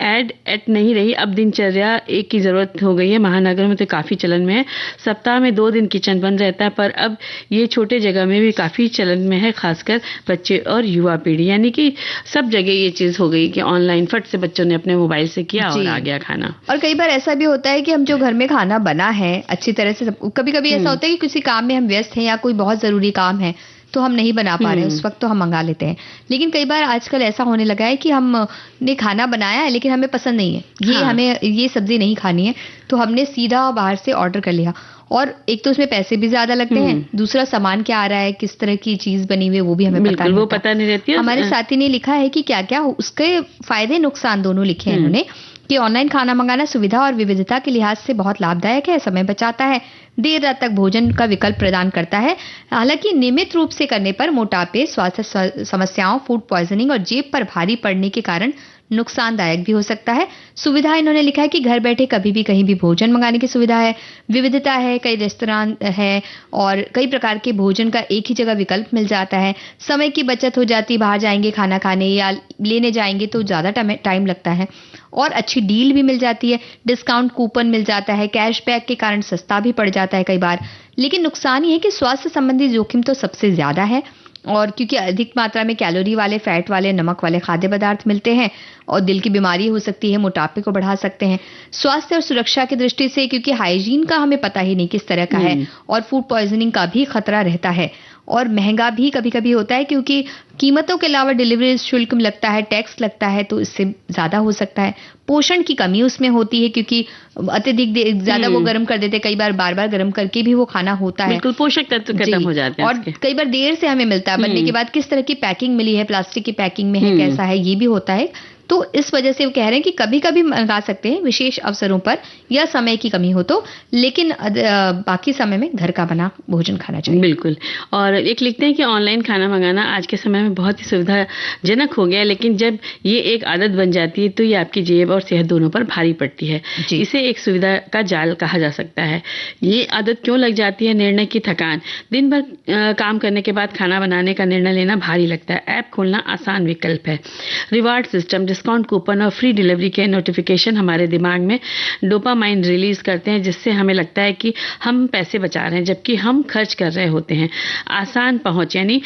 S2: एट नहीं रही, अब दिनचर्या एक की जरूरत हो गई है। महानगर में तो काफी चलन में है, सप्ताह में 2 दिन किचन बंद रहता है, पर अब ये छोटे जगह में भी काफी चलन में है, खासकर बच्चे और युवा पीढ़ी। यानी कि सब जगह ये चीज हो गई कि ऑनलाइन फट से बच्चों ने अपने मोबाइल से किया और आ गया खाना।
S1: और कई बार ऐसा भी होता है कि हम जो घर में खाना बना है अच्छी तरह से, कभी कभी ऐसा होता है कि किसी काम में हम व्यस्त हैं या कोई बहुत जरूरी काम है तो हम नहीं बना पा रहे हैं, उस वक्त तो हम मंगा लेते हैं। लेकिन कई बार आजकल ऐसा होने लगा है कि हमने खाना बनाया है लेकिन हमें पसंद नहीं है, हमें ये सब्जी नहीं खानी है, तो हमने सीधा बाहर से ऑर्डर कर लिया। और एक तो उसमें पैसे भी ज्यादा लगते हैं, दूसरा सामान क्या आ रहा है, किस तरह की चीज बनी हुई है, वो भी हमें
S2: पता नहीं रहती है।
S1: हमारे साथी ने लिखा है कि क्या क्या उसके फायदे नुकसान दोनों लिखे हैं उन्होंने, कि ऑनलाइन खाना मंगाना सुविधा और विविधता के लिहाज से बहुत लाभदायक है, समय बचाता है, देर रात तक भोजन का विकल्प प्रदान करता है। हालांकि नियमित रूप से करने पर मोटापे, स्वास्थ्य समस्याओं, फूड पॉइजनिंग और जेब पर भारी पड़ने के कारण नुकसानदायक भी हो सकता है। सुविधा इन्होंने लिखा है कि घर बैठे कभी भी कहीं भी भोजन मंगाने की सुविधा है, विविधता है, कई रेस्तरां है और कई प्रकार के भोजन का एक ही जगह विकल्प मिल जाता है। समय की बचत हो जाती, बाहर जाएंगे खाना खाने या लेने जाएंगे तो ज्यादा टाइम लगता है, और अच्छी डील भी मिल जाती है, डिस्काउंट कूपन मिल जाता है, कैशबैक के कारण सस्ता भी पड़ जाता है कई बार। लेकिन नुकसान ये है कि स्वास्थ्य संबंधी जोखिम तो सबसे ज्यादा है, और क्योंकि अधिक मात्रा में कैलोरी वाले, फैट वाले, नमक वाले खाद्य पदार्थ मिलते हैं और दिल की बीमारी हो सकती है, मोटापे को बढ़ा सकते हैं। स्वास्थ्य और सुरक्षा की दृष्टि से क्योंकि हाइजीन का हमें पता ही नहीं किस तरह का है, और फूड पॉइजनिंग का भी खतरा रहता है, और महंगा भी कभी कभी होता है क्योंकि कीमतों के अलावा डिलीवरी शुल्क लगता है, टैक्स लगता है, तो इससे ज्यादा हो सकता है। पोषण की कमी उसमें होती है क्योंकि अत्यधिक ज्यादा वो गर्म कर देते, कई बार बार गर्म करके भी वो खाना होता है,
S2: बिल्कुल पोषक तत्व खत्म हो जाते हैं,
S1: और कई बार देर से हमें मिलता है, बनने के बाद किस तरह की पैकिंग मिली है, प्लास्टिक की पैकिंग में है, कैसा है, ये भी होता है। तो इस वजह से वो कह रहे हैं कि कभी-कभी मंगा सकते हैं विशेष अवसरों पर या समय की कमी हो तो, लेकिन बाकी समय में घर का बना भोजन खाना चाहिए।
S2: बिल्कुल। और एक लिखते हैं कि ऑनलाइन खाना मंगाना आज के समय में बहुत ही सुविधाजनक हो गया है, लेकिन जब ये एक आदत बन जाती है तो ये आपकी जेब और सेहत दोनों पर भारी पड़ती है। इसे एक सुविधा का जाल कहा जा सकता है। ये आदत क्यों लग जाती है? निर्णय की थकान। दिन भर काम करने के बाद खाना बनाने का निर्णय लेना भारी लगता है। ऐप खोलना आसान विकल्प है। रिवार्ड सिस्टम, डिस्काउंट कूपन और फ्री डिलीवरी के नोटिफिकेशन हमारे दिमाग में डोपामाइन रिलीज करते हैं, जिससे हमें लगता है कि हम पैसे बचा रहे हैं जबकि हम खर्च कर रहे होते हैं। आसान पहुंच, यानी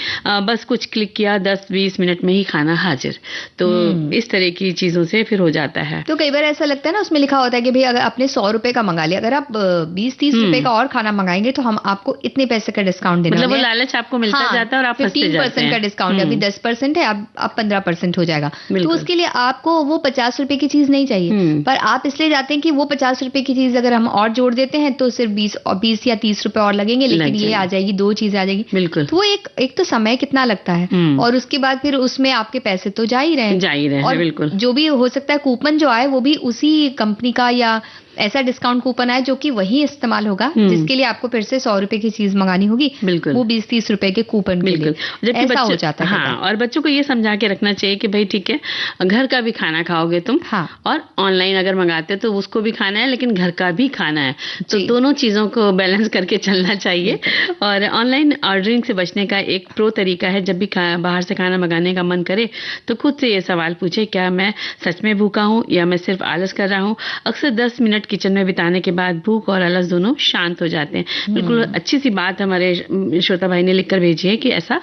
S2: बस कुछ क्लिक किया, 10-20 मिनट में ही खाना हाजिर। तो इस तरह की चीजों से फिर हो जाता है।
S1: तो कई बार ऐसा लगता है ना, उसमें लिखा होता है कि भाई अगर आपने 100 रुपए का मंगा लिया, अगर आप 20-30 रुपए का और खाना मंगाएंगे तो हम आपको इतने पैसे का डिस्काउंट देना,
S2: मतलब वो लालच आपको मिलता जाता है और आप
S1: 15% का डिस्काउंट है। अभी 10% है, अब 15% हो जाएगा। तो उसके लिए आपको वो 50 रुपए की चीज नहीं चाहिए, पर आप इसलिए जाते हैं कि वो 50 रुपए की चीज अगर हम और जोड़ देते हैं तो सिर्फ 20 या 30 रुपए और लगेंगे, लेकिन ये आ जाएगी, 2 चीजें आ जाएगी।
S2: बिल्कुल।
S1: तो वो एक तो समय कितना लगता है और उसके बाद फिर उसमें आपके पैसे तो जा ही रहे हैं। और
S2: बिल्कुल।
S1: जो भी हो सकता है कूपन जो आए वो भी उसी कंपनी का या ऐसा डिस्काउंट कूपन आए जो कि वही इस्तेमाल होगा, जिसके लिए आपको फिर से 100 रुपए की चीज मंगानी होगी।
S2: बिल्कुल।
S1: वो 20-30 रुपए के कूपन के लिए ऐसा हो जाता है।
S2: हाँ, और बच्चों को ये समझा के रखना चाहिए कि भाई ठीक है, घर का भी खाना खाओगे तुम।
S1: हाँ।
S2: और ऑनलाइन अगर मंगाते तो उसको भी खाना है, लेकिन घर का भी खाना है, तो दोनों चीजों को बैलेंस करके चलना चाहिए। और ऑनलाइन ऑर्डरिंग से बचने का एक प्रो तरीका है, जब भी बाहर से खाना मंगाने का मन करे तो खुद से ये सवाल पूछे, क्या मैं सच में भूखा हूँ या मैं सिर्फ आलस कर रहा हूँ? अक्सर 10 मिनट किचन में बिताने के बाद भूख और आलस दोनों शांत हो जाते हैं। बिल्कुल अच्छी सी बात हमारे श्रोता भाई ने लिखकर भेजी है कि ऐसा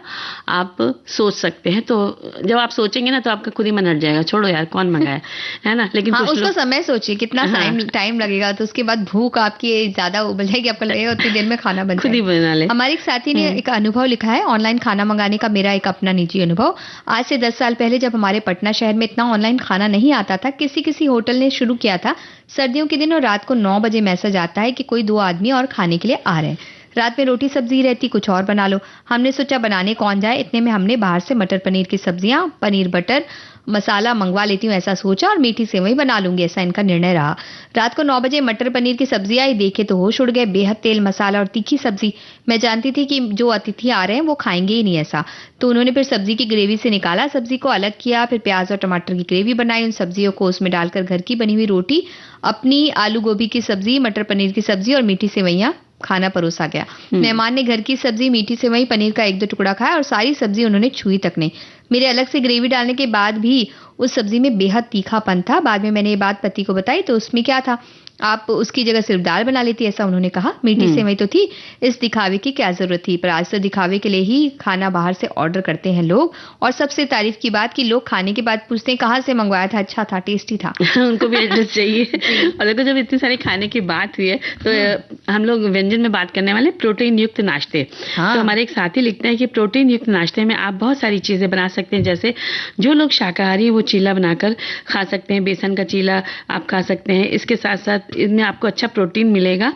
S2: आप सोच सकते हैं। तो जब आप सोचेंगे ना तो आपका खुद ही मन हट जाएगा, छोड़ो यार कौन मंगाया, है ना। लेकिन
S1: उसको समय सोचिए कितना टाइम लगेगा, तो उसके बाद भूख आपकी ज्यादा उबल जाएगी, आपको लगेगा उतनी देर में खाना बन
S2: खुद ही बना ले।
S1: हमारे एक साथी ने एक अनुभव लिखा है, ऑनलाइन खाना मंगाने का मेरा एक अपना निजी अनुभव। आज से 10 साल पहले जब हमारे पटना शहर में इतना ऑनलाइन खाना नहीं आता था, किसी होटल ने शुरू किया था। सर्दियों के दिन और रात को 9 बजे मैसेज आता है कि कोई 2 आदमी और खाने के लिए आ रहे हैं। रात में रोटी सब्जी रहती, कुछ और बना लो। हमने सोचा बनाने कौन जाए, इतने में हमने बाहर से मटर पनीर की सब्जियां, पनीर बटर मसाला मंगवा लेती हूँ ऐसा सोचा और मीठी सेवई बना लूंगी, ऐसा इनका निर्णय रहा। रात को 9 बजे मटर पनीर की सब्जी आई, देखे तो होश उड़ गए। बेहद तेल मसाला और तीखी सब्जी। मैं जानती थी कि जो अतिथि आ रहे हैं वो खाएंगे ही नहीं ऐसा, तो उन्होंने फिर सब्जी की ग्रेवी से निकाला, सब्जी को अलग किया, फिर प्याज और टमाटर की ग्रेवी बनाई, उन सब्जियों को उसमें डालकर घर की बनी हुई रोटी, अपनी आलू गोभी की सब्जी, मटर पनीर की सब्जी और मीठी सेवैयां, खाना परोसा गया। मेहमान ने घर की सब्जी, मीठी सेवई, पनीर का 1-2 टुकड़ा खाया और सारी सब्जी उन्होंने छुई तक नहीं। मेरे अलग से ग्रेवी डालने के बाद भी उस सब्जी में बेहद तीखापन था। बाद में मैंने ये बात पति को बताई तो उसमें क्या था, आप उसकी जगह सिर्फ दाल बना लेती, ऐसा उन्होंने कहा। मीठी सेवई तो थी, इस दिखावे की क्या जरूरत थी, पर आज तो दिखावे के लिए ही खाना बाहर से ऑर्डर करते हैं लोग। और सबसे तारीफ की बात कि लोग खाने के बाद पूछते हैं कहाँ से मंगवाया था, अच्छा था, टेस्टी था।
S2: उनको भी एड्रेस चाहिए। और देखो जब इतनी सारी खाने की बात हुई है तो हम लोग व्यंजन में बात करने वाले प्रोटीन युक्त नाश्ते। तो हमारे एक साथी लिखते हैं कि प्रोटीन युक्त नाश्ते में आप बहुत सारी चीजें बना सकते हैं। जैसे जो लोग शाकाहारी वो चीला बनाकर खा सकते हैं, बेसन का चीला आप खा सकते हैं। इसके साथ साथ इसमें आपको अच्छा प्रोटीन मिलेगा।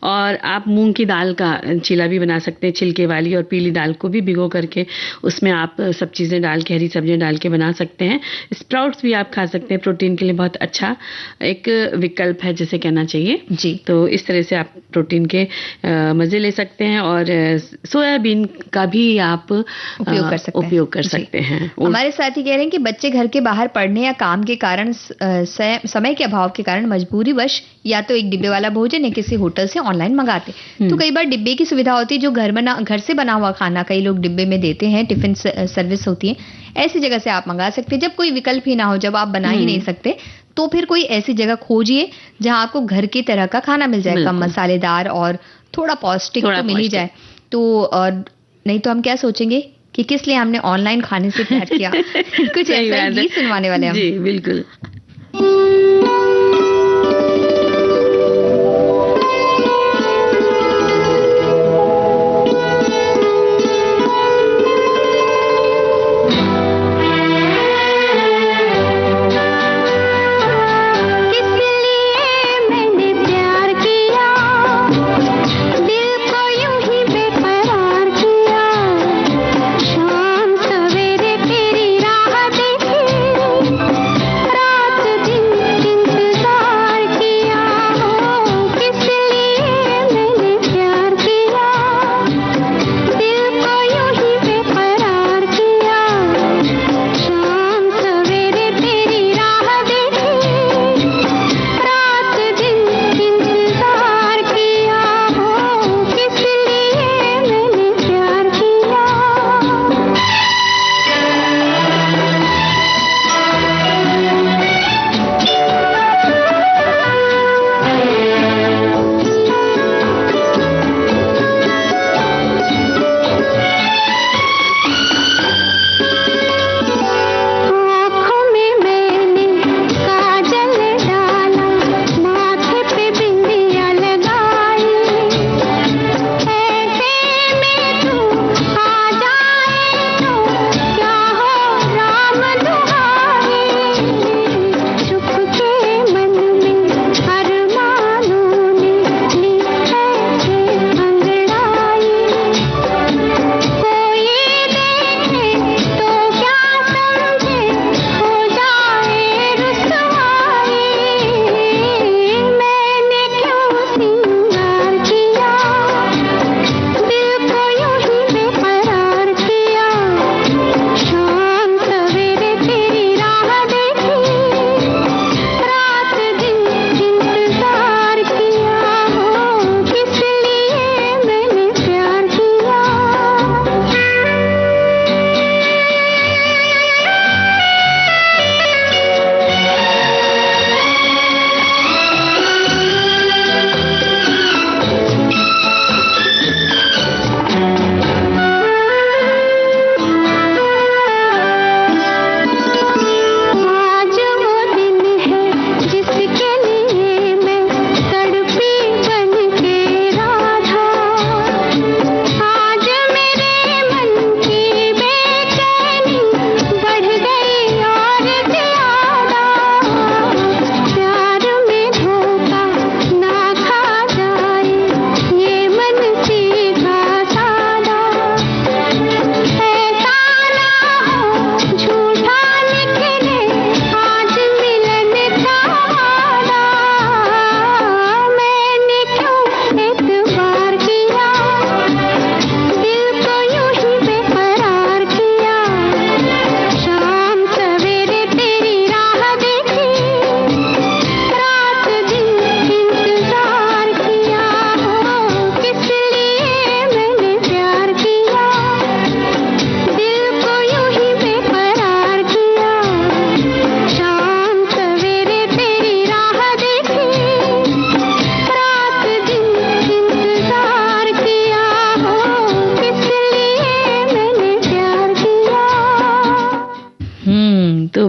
S2: और आप मूंग की दाल का चीला भी बना सकते हैं, छिलके वाली, और पीली दाल को भी भिगो करके उसमें आप सब चीज़ें डाल के, हरी सब्जियां डाल के बना सकते हैं। स्प्राउट्स भी आप खा सकते हैं, प्रोटीन के लिए बहुत अच्छा एक विकल्प है जिसे कहना चाहिए
S1: जी।
S2: तो इस तरह से आप प्रोटीन के मज़े ले सकते हैं। और सोयाबीन का भी आप उपयोग कर सकते हैं।
S1: हमारे साथी कह रहे हैं कि बच्चे घर के बाहर पढ़ने या काम के कारण, समय के अभाव के कारण मजबूरीवश या तो एक डिब्बे वाला भोजन या किसी होटल से ऑनलाइन मंगाते। तो कई बार डिब्बे की सुविधा होती है, जो घर से बना हुआ खाना कई लोग डिब्बे में देते हैं, टिफिन सर्विस होती है, ऐसी जगह से आप मंगा सकते हैं। जब कोई विकल्प ही ना हो, जब आप बना ही नहीं सकते, तो फिर कोई ऐसी जगह खोजिए जहां आपको घर की तरह का खाना मिल जाए, कम मसालेदार और थोड़ा पौष्टिक तो मिल ही जाए। तो नहीं तो हम क्या सोचेंगे कि किस लिए हमने ऑनलाइन खाने से प्यार किया। कुछ ऐसा ही गीत सुनवाने वाले हम।
S2: जी बिल्कुल।
S6: शाम सवेरे तेरी राह देखे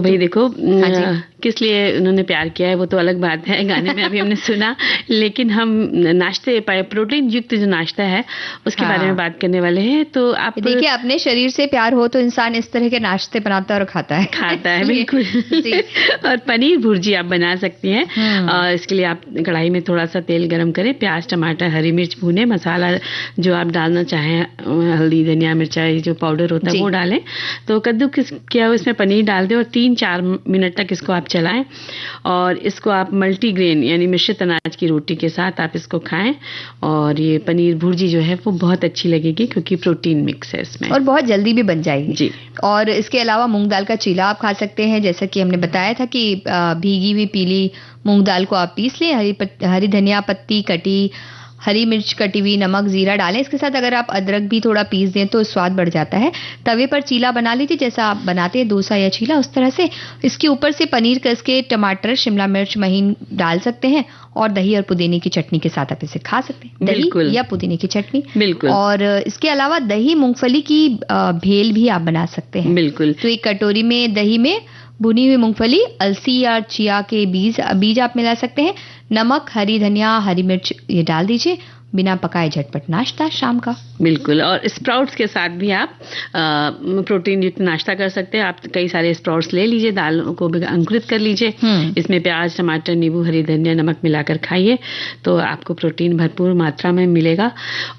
S2: भाई देखो किस लिए उन्होंने प्यार किया है वो तो अलग बात है, गाने में अभी हमने सुना, लेकिन हम नाश्ते प्रोटीन युक्त जो नाश्ता है उसके बारे में बात करने वाले हैं। तो आप
S1: देखिए, अपने शरीर से प्यार हो तो इंसान इस तरह के नाश्ते बनाता है और खाता है
S2: बिल्कुल और पनीर भुर्जी आप बना सकती हैं। और इसके लिए आप कढ़ाई में थोड़ा सा तेल गरम करें, प्याज टमाटर हरी मिर्च भूने, मसाला जो आप डालना चाहें हल्दी धनिया मिर्चाई जो पाउडर होता है वो डालें। तो कद्दू किया इसमें पनीर डाल दें और 3-4 मिनट तक इसको आप चलाएं और इसको आप मल्टीग्रेन यानी मिश्रित अनाज की रोटी के साथ आप इसको खाएं। और ये पनीर भुर्जी जो है वो बहुत अच्छी लगेगी क्योंकि प्रोटीन मिक्स है इसमें
S1: और बहुत जल्दी भी बन जाएगी
S2: जी।
S1: और इसके अलावा मूंग दाल का चीला आप खा सकते हैं, जैसा कि हमने बताया था कि भीगी हुई पीली मूंग दाल को आप पीस लें, हरी धनिया पत्ती कटी, हरी मिर्च कटी हुई, नमक जीरा डालें। इसके साथ अगर आप अदरक भी थोड़ा पीस दें तो स्वाद बढ़ जाता है। तवे पर चीला बना लीजिए जैसा आप बनाते हैं डोसा या चीला, उस तरह से। इसके ऊपर से पनीर कस के टमाटर शिमला मिर्च महीन डाल सकते हैं और दही और पुदीने की चटनी के साथ आप इसे खा सकते हैं, दही या पुदीने की चटनी।
S2: बिल्कुल।
S1: और इसके अलावा दही मूंगफली की भेल भी आप बना सकते हैं।
S2: बिल्कुल।
S1: तो एक कटोरी में दही में भुनी हुई मूंगफली, अलसी या चिया के बीज आप मिला सकते हैं, नमक हरी धनिया हरी मिर्च ये डाल दीजिए, बिना पकाए झटपट नाश्ता शाम का।
S2: बिल्कुल। और स्प्राउट्स के साथ भी आप प्रोटीन युक्त नाश्ता कर सकते हैं। आप कई सारे स्प्राउट्स ले लीजिए, दालों को भी अंकुरित कर लीजिए, इसमें प्याज टमाटर नींबू हरी धनिया नमक मिलाकर खाइए तो आपको प्रोटीन भरपूर मात्रा में मिलेगा।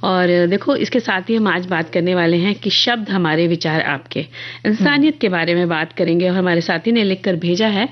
S2: और देखो इसके साथ ही हम आज बात करने वाले हैं कि शब्द हमारे विचार आपके, इंसानियत के बारे में बात करेंगे। और हमारे साथी ने लिख कर भेजा है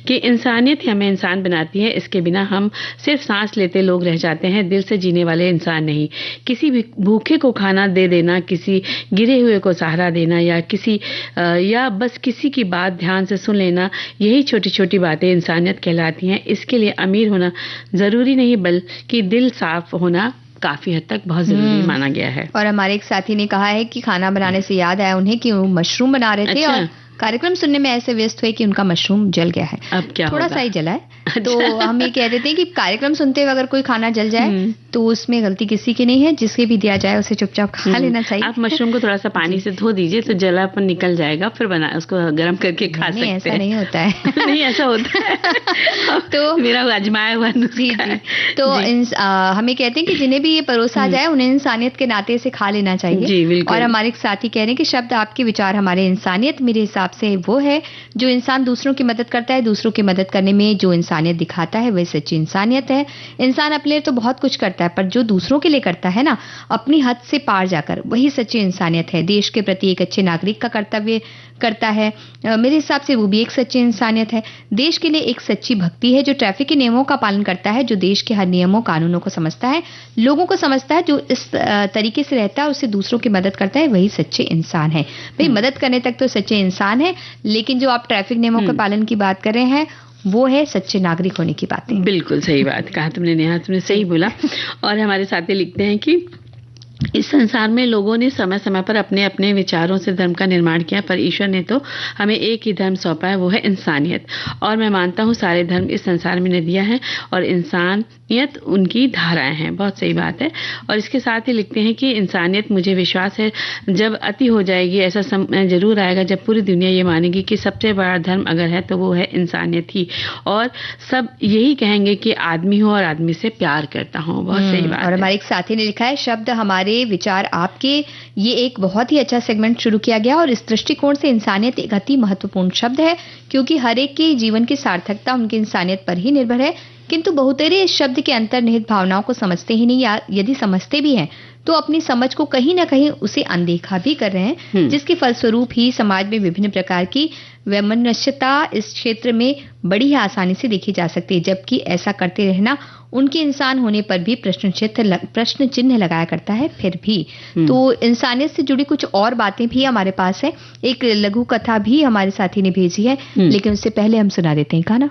S2: कि इंसानियत ही हमें इंसान बनाती है, इसके बिना हम सिर्फ सांस लेते लोग रह जाते हैं, दिल से जीने वाले इंसान नहीं। किसी भी भूखे को खाना दे देना, किसी गिरे हुए को सहारा देना या बस किसी की बात ध्यान से सुन लेना, यही छोटी छोटी बातें इंसानियत कहलाती हैं। इसके लिए अमीर होना जरूरी नहीं बल्कि दिल साफ होना काफी हद तक बहुत जरूरी माना गया है।
S1: और हमारे एक साथी ने कहा है कि खाना बनाने से याद आया उन्हें कि वो मशरूम बना रहे थे और कार्यक्रम सुनने में ऐसे व्यस्त हुए कि उनका मशरूम जल गया है।
S2: अब क्या
S1: थोड़ा सा ही जला है। तो हम ये कह देते हैं कि कार्यक्रम सुनते हुए अगर कोई खाना जल जाए तो उसमें गलती किसी की नहीं है, जिसके भी दिया जाए उसे चुपचाप खा लेना चाहिए।
S2: आप मशरूम को थोड़ा सा पानी से धो दीजिए तो जलापन निकल जाएगा, फिर उसको गर्म करके खा सकते हैं।
S1: ऐसा नहीं होता है।
S2: नहीं ऐसा होता है तो मेरा आजमाया हुआ नुस्खा है।
S1: तो हमें कहते हैं कि जिन्हें भी ये परोसा जाए उन्हें इंसानियत के नाते से खा लेना चाहिए।
S2: जी बिल्कुल।
S1: और हमारे एक साथी कह रहे हैं कि शब्द आपके विचार हमारे इंसानियत मेरे हिसाब से वो है जो इंसान दूसरों की मदद करता है, दूसरों की मदद करने में जो इंसानियत दिखाता है वही सच्ची इंसानियत है। इंसान अपने लिए तो बहुत कुछ करता है पर जो दूसरों के लिए करता है ना, अपनी हद से पार जाकर, वही सच्ची इंसानियत है। देश के प्रति एक अच्छे नागरिक का कर्तव्य करता है, मेरे हिसाब से वो भी एक सच्ची इंसानियत है। देश के लिए एक सच्ची भक्ति है जो ट्रैफिक के नियमों का पालन करता है, जो देश के हर नियमों कानूनों को समझता है, लोगों को समझता है, जो इस तरीके से रहता है उससे दूसरों की मदद करता है, वही सच्चे इंसान है। भाई मदद करने तक तो सच्चे इंसान है, लेकिन जो आप ट्रैफिक नियमों के पालन की बात कर रहे हैं वो है सच्चे नागरिक होने की बातें।
S2: बिल्कुल सही बात कहा तुमने नेहा, तुमने सही बोला। और हमारे साथी लिखते हैं कि इस संसार में लोगों ने समय समय पर अपने अपने विचारों से धर्म का निर्माण किया, पर ईश्वर ने तो हमें एक ही धर्म सौंपा है, वो है इंसानियत। और मैं मानता हूँ सारे धर्म इस संसार में ने दिया है और इंसानियत उनकी धाराएं हैं। बहुत सही बात है। और इसके साथ ही लिखते हैं कि इंसानियत, मुझे विश्वास है जब अति हो जाएगी ऐसा समय जरूर आएगा जब पूरी दुनिया ये मानेगी कि सबसे बड़ा धर्म अगर है तो वो है इंसानियत ही, और सब यही कहेंगे कि आदमी हो और आदमी से प्यार करता हूँ। बहुत सही बात।
S1: और हमारे एक साथी ने लिखा है शब्द हमारे विचार आपके, ये एक बहुत ही अच्छा सेगमेंट शुरू किया गया और इस दृष्टिकोण से इंसानियत एक अति महत्वपूर्ण शब्द है क्योंकि हर एक के जीवन की सार्थकता उनकी इंसानियत पर ही निर्भर है। किंतु बहुतेरे इस शब्द के अंतर्निहित भावनाओं को समझते ही नहीं, या यदि समझते भी हैं तो अपनी समझ को कहीं ना कहीं उसे अनदेखा भी कर रहे हैं, जिसके फलस्वरूप ही समाज में विभिन्न प्रकार की वैमनस्यता इस क्षेत्र में बड़ी ही आसानी से देखी जा सकती है, जबकि ऐसा करते रहना उनके इंसान होने पर भी प्रश्न चिन्ह लगाया करता है। फिर भी तो इंसानियत से जुड़ी कुछ और बातें भी हमारे पास है। एक लघु कथा भी हमारे साथी ने भेजी है, लेकिन उससे पहले हम सुना देते हैं गाना।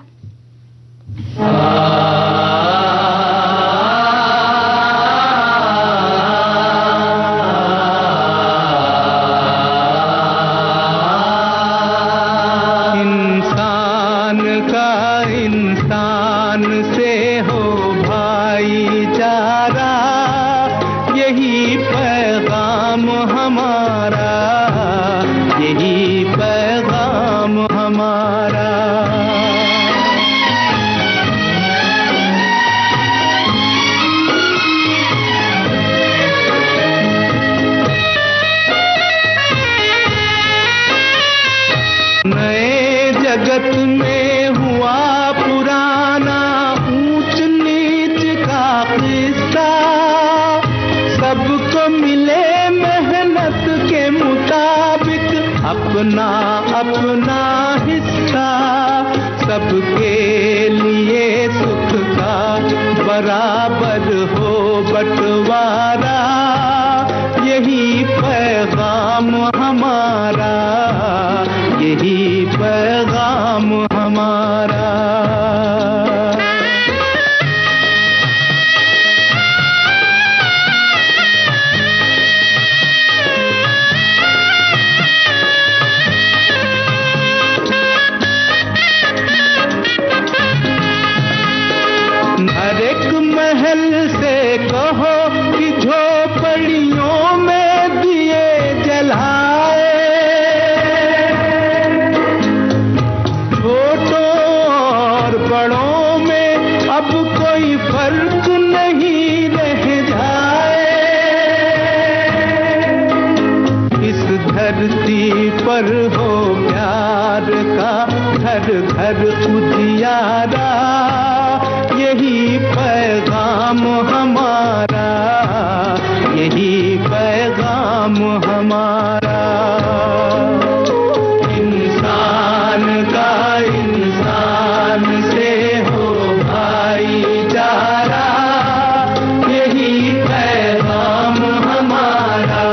S5: इंसान का इंसान से हो भाईचारा, यही पैगाम हमारा, यही पैगाम हमारा। मेहनत के मुताबिक अपना अपना हिस्सा, सबके लिए सुख का बराबर हो बंटवारा, यही पैगाम हमारा, यही पैगाम हमारा। हर एक महल से कहो कि झोपड़ियों में दिए जलाए, छोटों और बड़ों में अब कोई फर्क नहीं रह जाए। इस धरती पर हो प्यार का घर घर उजियारा, यही पैगाम हमारा, यही पैगाम हमारा। इंसान का इंसान से हो भाईचारा, यही पैगाम हमारा,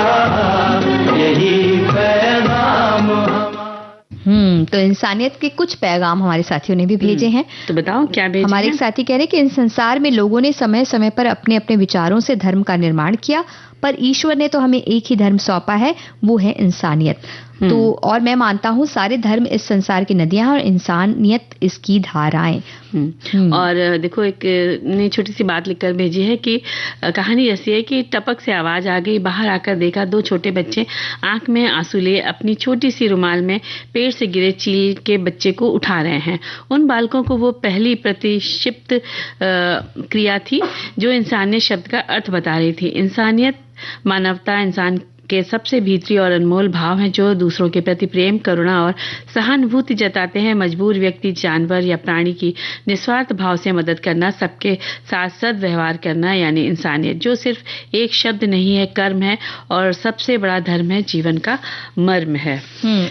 S5: यही पैगाम हमारा।
S1: तो इंसानियत के कुछ पैगाम हमारे साथियों ने भी भेजे हैं।
S2: तो बताओ क्या भेजे
S1: हमारे एक साथी कह रहे हैं कि इस संसार में लोगों ने समय समय पर अपने अपने विचारों से धर्म का निर्माण किया, पर ईश्वर ने तो हमें एक ही धर्म सौंपा है, वो है इंसानियत। तो और मैं मानता हूँ सारे धर्म इस संसार की नदियां हैं और इंसानियत इसकी धाराएं।
S2: और देखो एक ने छोटी सी बात लिखकर भेजी है कि कहानी ऐसी है कि टपक से आवाज आ गई, बाहर आकर देखा 2 छोटे बच्चे आंख में आंसू लिए अपनी छोटी सी रुमाल में पेड़ से गिरे चील के बच्चे को उठा रहे हैं। उन बालकों को वो पहली प्रतिक्षिप्त क्रिया थी जो इंसानियत शब्द का अर्थ बता रही थी। इंसानियत, मानवता इंसान के सबसे भीतरी और अनमोल भाव हैं जो दूसरों के प्रति प्रेम, करुणा और सहानुभूति जताते हैं। मजबूर व्यक्ति, जानवर या प्राणी की निस्वार्थ भाव से मदद करना, सबके साथ सद्व्यवहार करना यानी इंसानियत, जो सिर्फ एक शब्द नहीं है, कर्म है और सबसे बड़ा धर्म है, जीवन का मर्म है।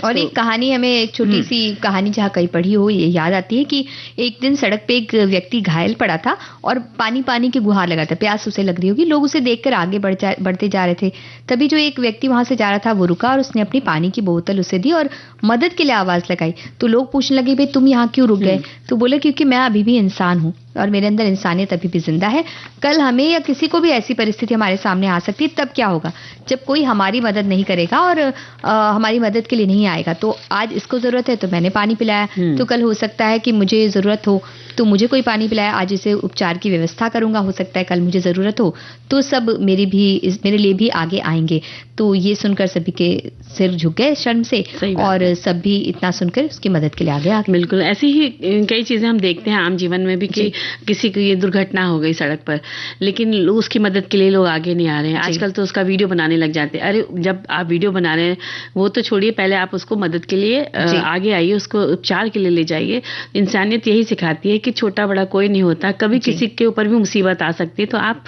S1: और एक कहानी, हमें एक छोटी सी कहानी जहाँ कहीं पढ़ी हो ये याद आती है कि एक दिन सड़क पे एक व्यक्ति घायल पड़ा था और पानी पानी की गुहार लगा था, प्यास उसे लग रही होगी। लोग उसे देखकर आगे बढ़ते जा रहे थे। तभी जो एक व्यक्ति वहां से जा रहा था वो रुका और उसने अपनी पानी की बोतल उसे दी और मदद के लिए आवाज लगाई। तो लोग पूछने लगे, भाई तुम यहाँ क्यों रुक गए? तो बोले क्योंकि मैं अभी भी इंसान हूँ और मेरे अंदर इंसानियत अभी भी जिंदा है। कल हमें या किसी को भी ऐसी परिस्थिति हमारे सामने आ सकती है, तब क्या होगा जब कोई हमारी मदद नहीं करेगा और हमारी मदद के लिए नहीं आएगा। तो आज इसको जरूरत है तो मैंने पानी पिलाया, तो कल हो सकता है कि मुझे जरूरत हो तो मुझे कोई पानी पिलाया, आज इसे उपचार की व्यवस्था करूंगा, हो सकता है कल मुझे जरूरत हो तो सब मेरे लिए भी आगे आएंगे। तो ये सुनकर सभी के सिर झुक गए शर्म से और सब भी इतना सुनकर उसकी मदद के लिए आगे आ गए।
S2: बिल्कुल ऐसी ही कई चीजें हम देखते हैं आम जीवन में भी कि किसी की ये दुर्घटना हो गई सड़क पर, लेकिन उसकी मदद के लिए लोग आगे नहीं आ रहे हैं। आजकल तो उसका वीडियो बनाने लग जाते हैं। अरे जब आप वीडियो बना रहे हैं वो तो छोड़िए, पहले आप उसको मदद के लिए आगे आइए, उसको उपचार के लिए ले जाइए। इंसानियत यही सिखाती है कि छोटा बड़ा कोई नहीं होता, कभी किसी के ऊपर भी मुसीबत आ सकती है, तो आप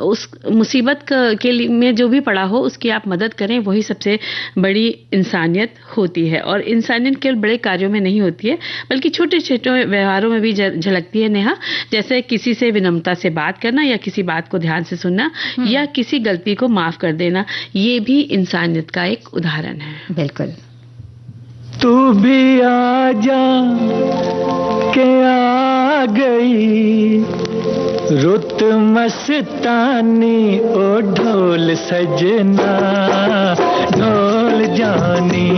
S2: उस मुसीबत के लिए में जो भी पड़ा हो उसकी आप मदद करें, वही सबसे बड़ी इंसानियत होती है। और इंसानियत केवल बड़े कार्यों में नहीं होती है बल्कि छोटे छोटे व्यवहारों में भी झलकती है नेहा, जैसे किसी से विनम्रता से बात करना या किसी बात को ध्यान से सुनना या किसी गलती को माफ कर देना, ये भी इंसानियत का एक उदाहरण है।
S1: बिल्कुल।
S5: तू भी आ जा के आ गई रुत मस्तानी, ओ ढोल सजना ढोल जानी,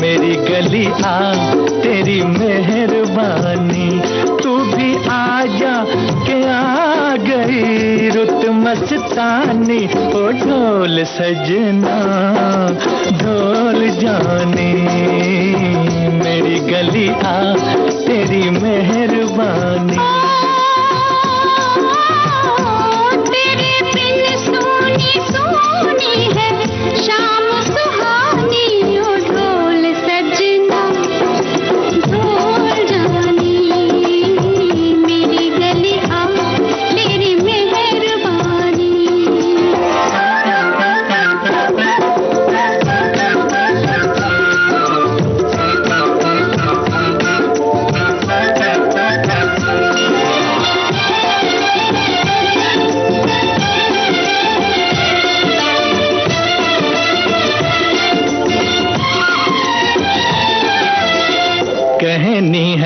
S5: मेरी गली आ तेरी मेहरबानी। तू भी आ जा के आ गई रुत मस्तानी, ओ ढोल सजना ढोल जानी, मेरी गली आ तेरी मेहरबानी।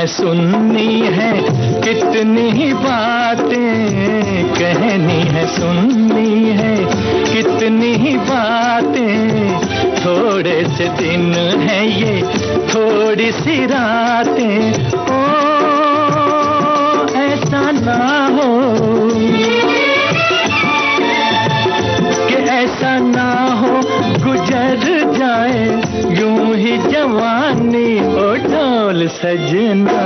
S5: सुननी है, कितनी ही बातें कहनी है, सुननी है कितनी ही बातें। थोड़े से दिन है ये, थोड़ी सी रातें, ओ ऐसा ना हो कि ऐसा ना हो गुजर जाए यूं ही जवानी। ओ ढोल सजना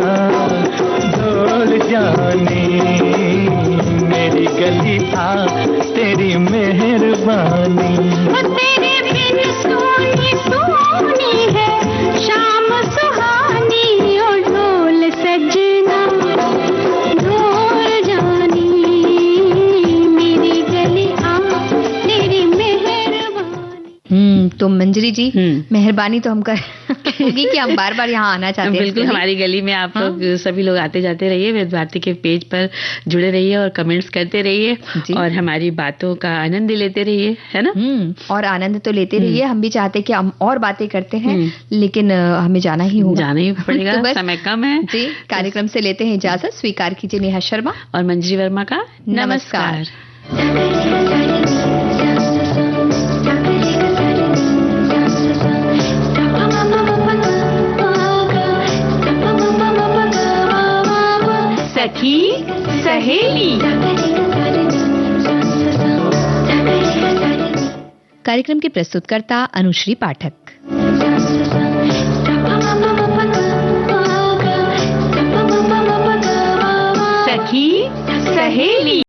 S5: ढोल जानी, मेरी गली आ तेरी मेहरबानी।
S6: तेरे बिन सोनी सोनी है शाम सुहानी। ओ ढोल सजना ढोल जानी, मेरी गली आ तेरी मेहरबानी।
S1: तो मंजरी जी, मेहरबानी तो हम कर होगी कि हम बार बार यहाँ आना चाहते हैं।
S2: बिल्कुल, हमारी गली में आप लोग सभी लोग आते जाते रहिए, विविध भारती के पेज पर जुड़े रहिए और कमेंट्स करते रहिए और हमारी बातों का आनंद लेते रहिए, है ना?
S1: और आनंद तो लेते रहिए, हम भी चाहते हैं कि हम और बातें करते हैं, लेकिन हमें जाना ही होगा,
S2: जाना ही पड़ेगा। तो समय कम है
S1: जी। कार्यक्रम से लेते हैं इजाजत। स्वीकार कीजिए नेहा शर्मा
S2: और मंजरी वर्मा का नमस्कार।
S7: सखी सहेली।
S1: कार्यक्रम की प्रस्तुतकर्ता अनुश्री पाठक।
S7: सखी सहेली।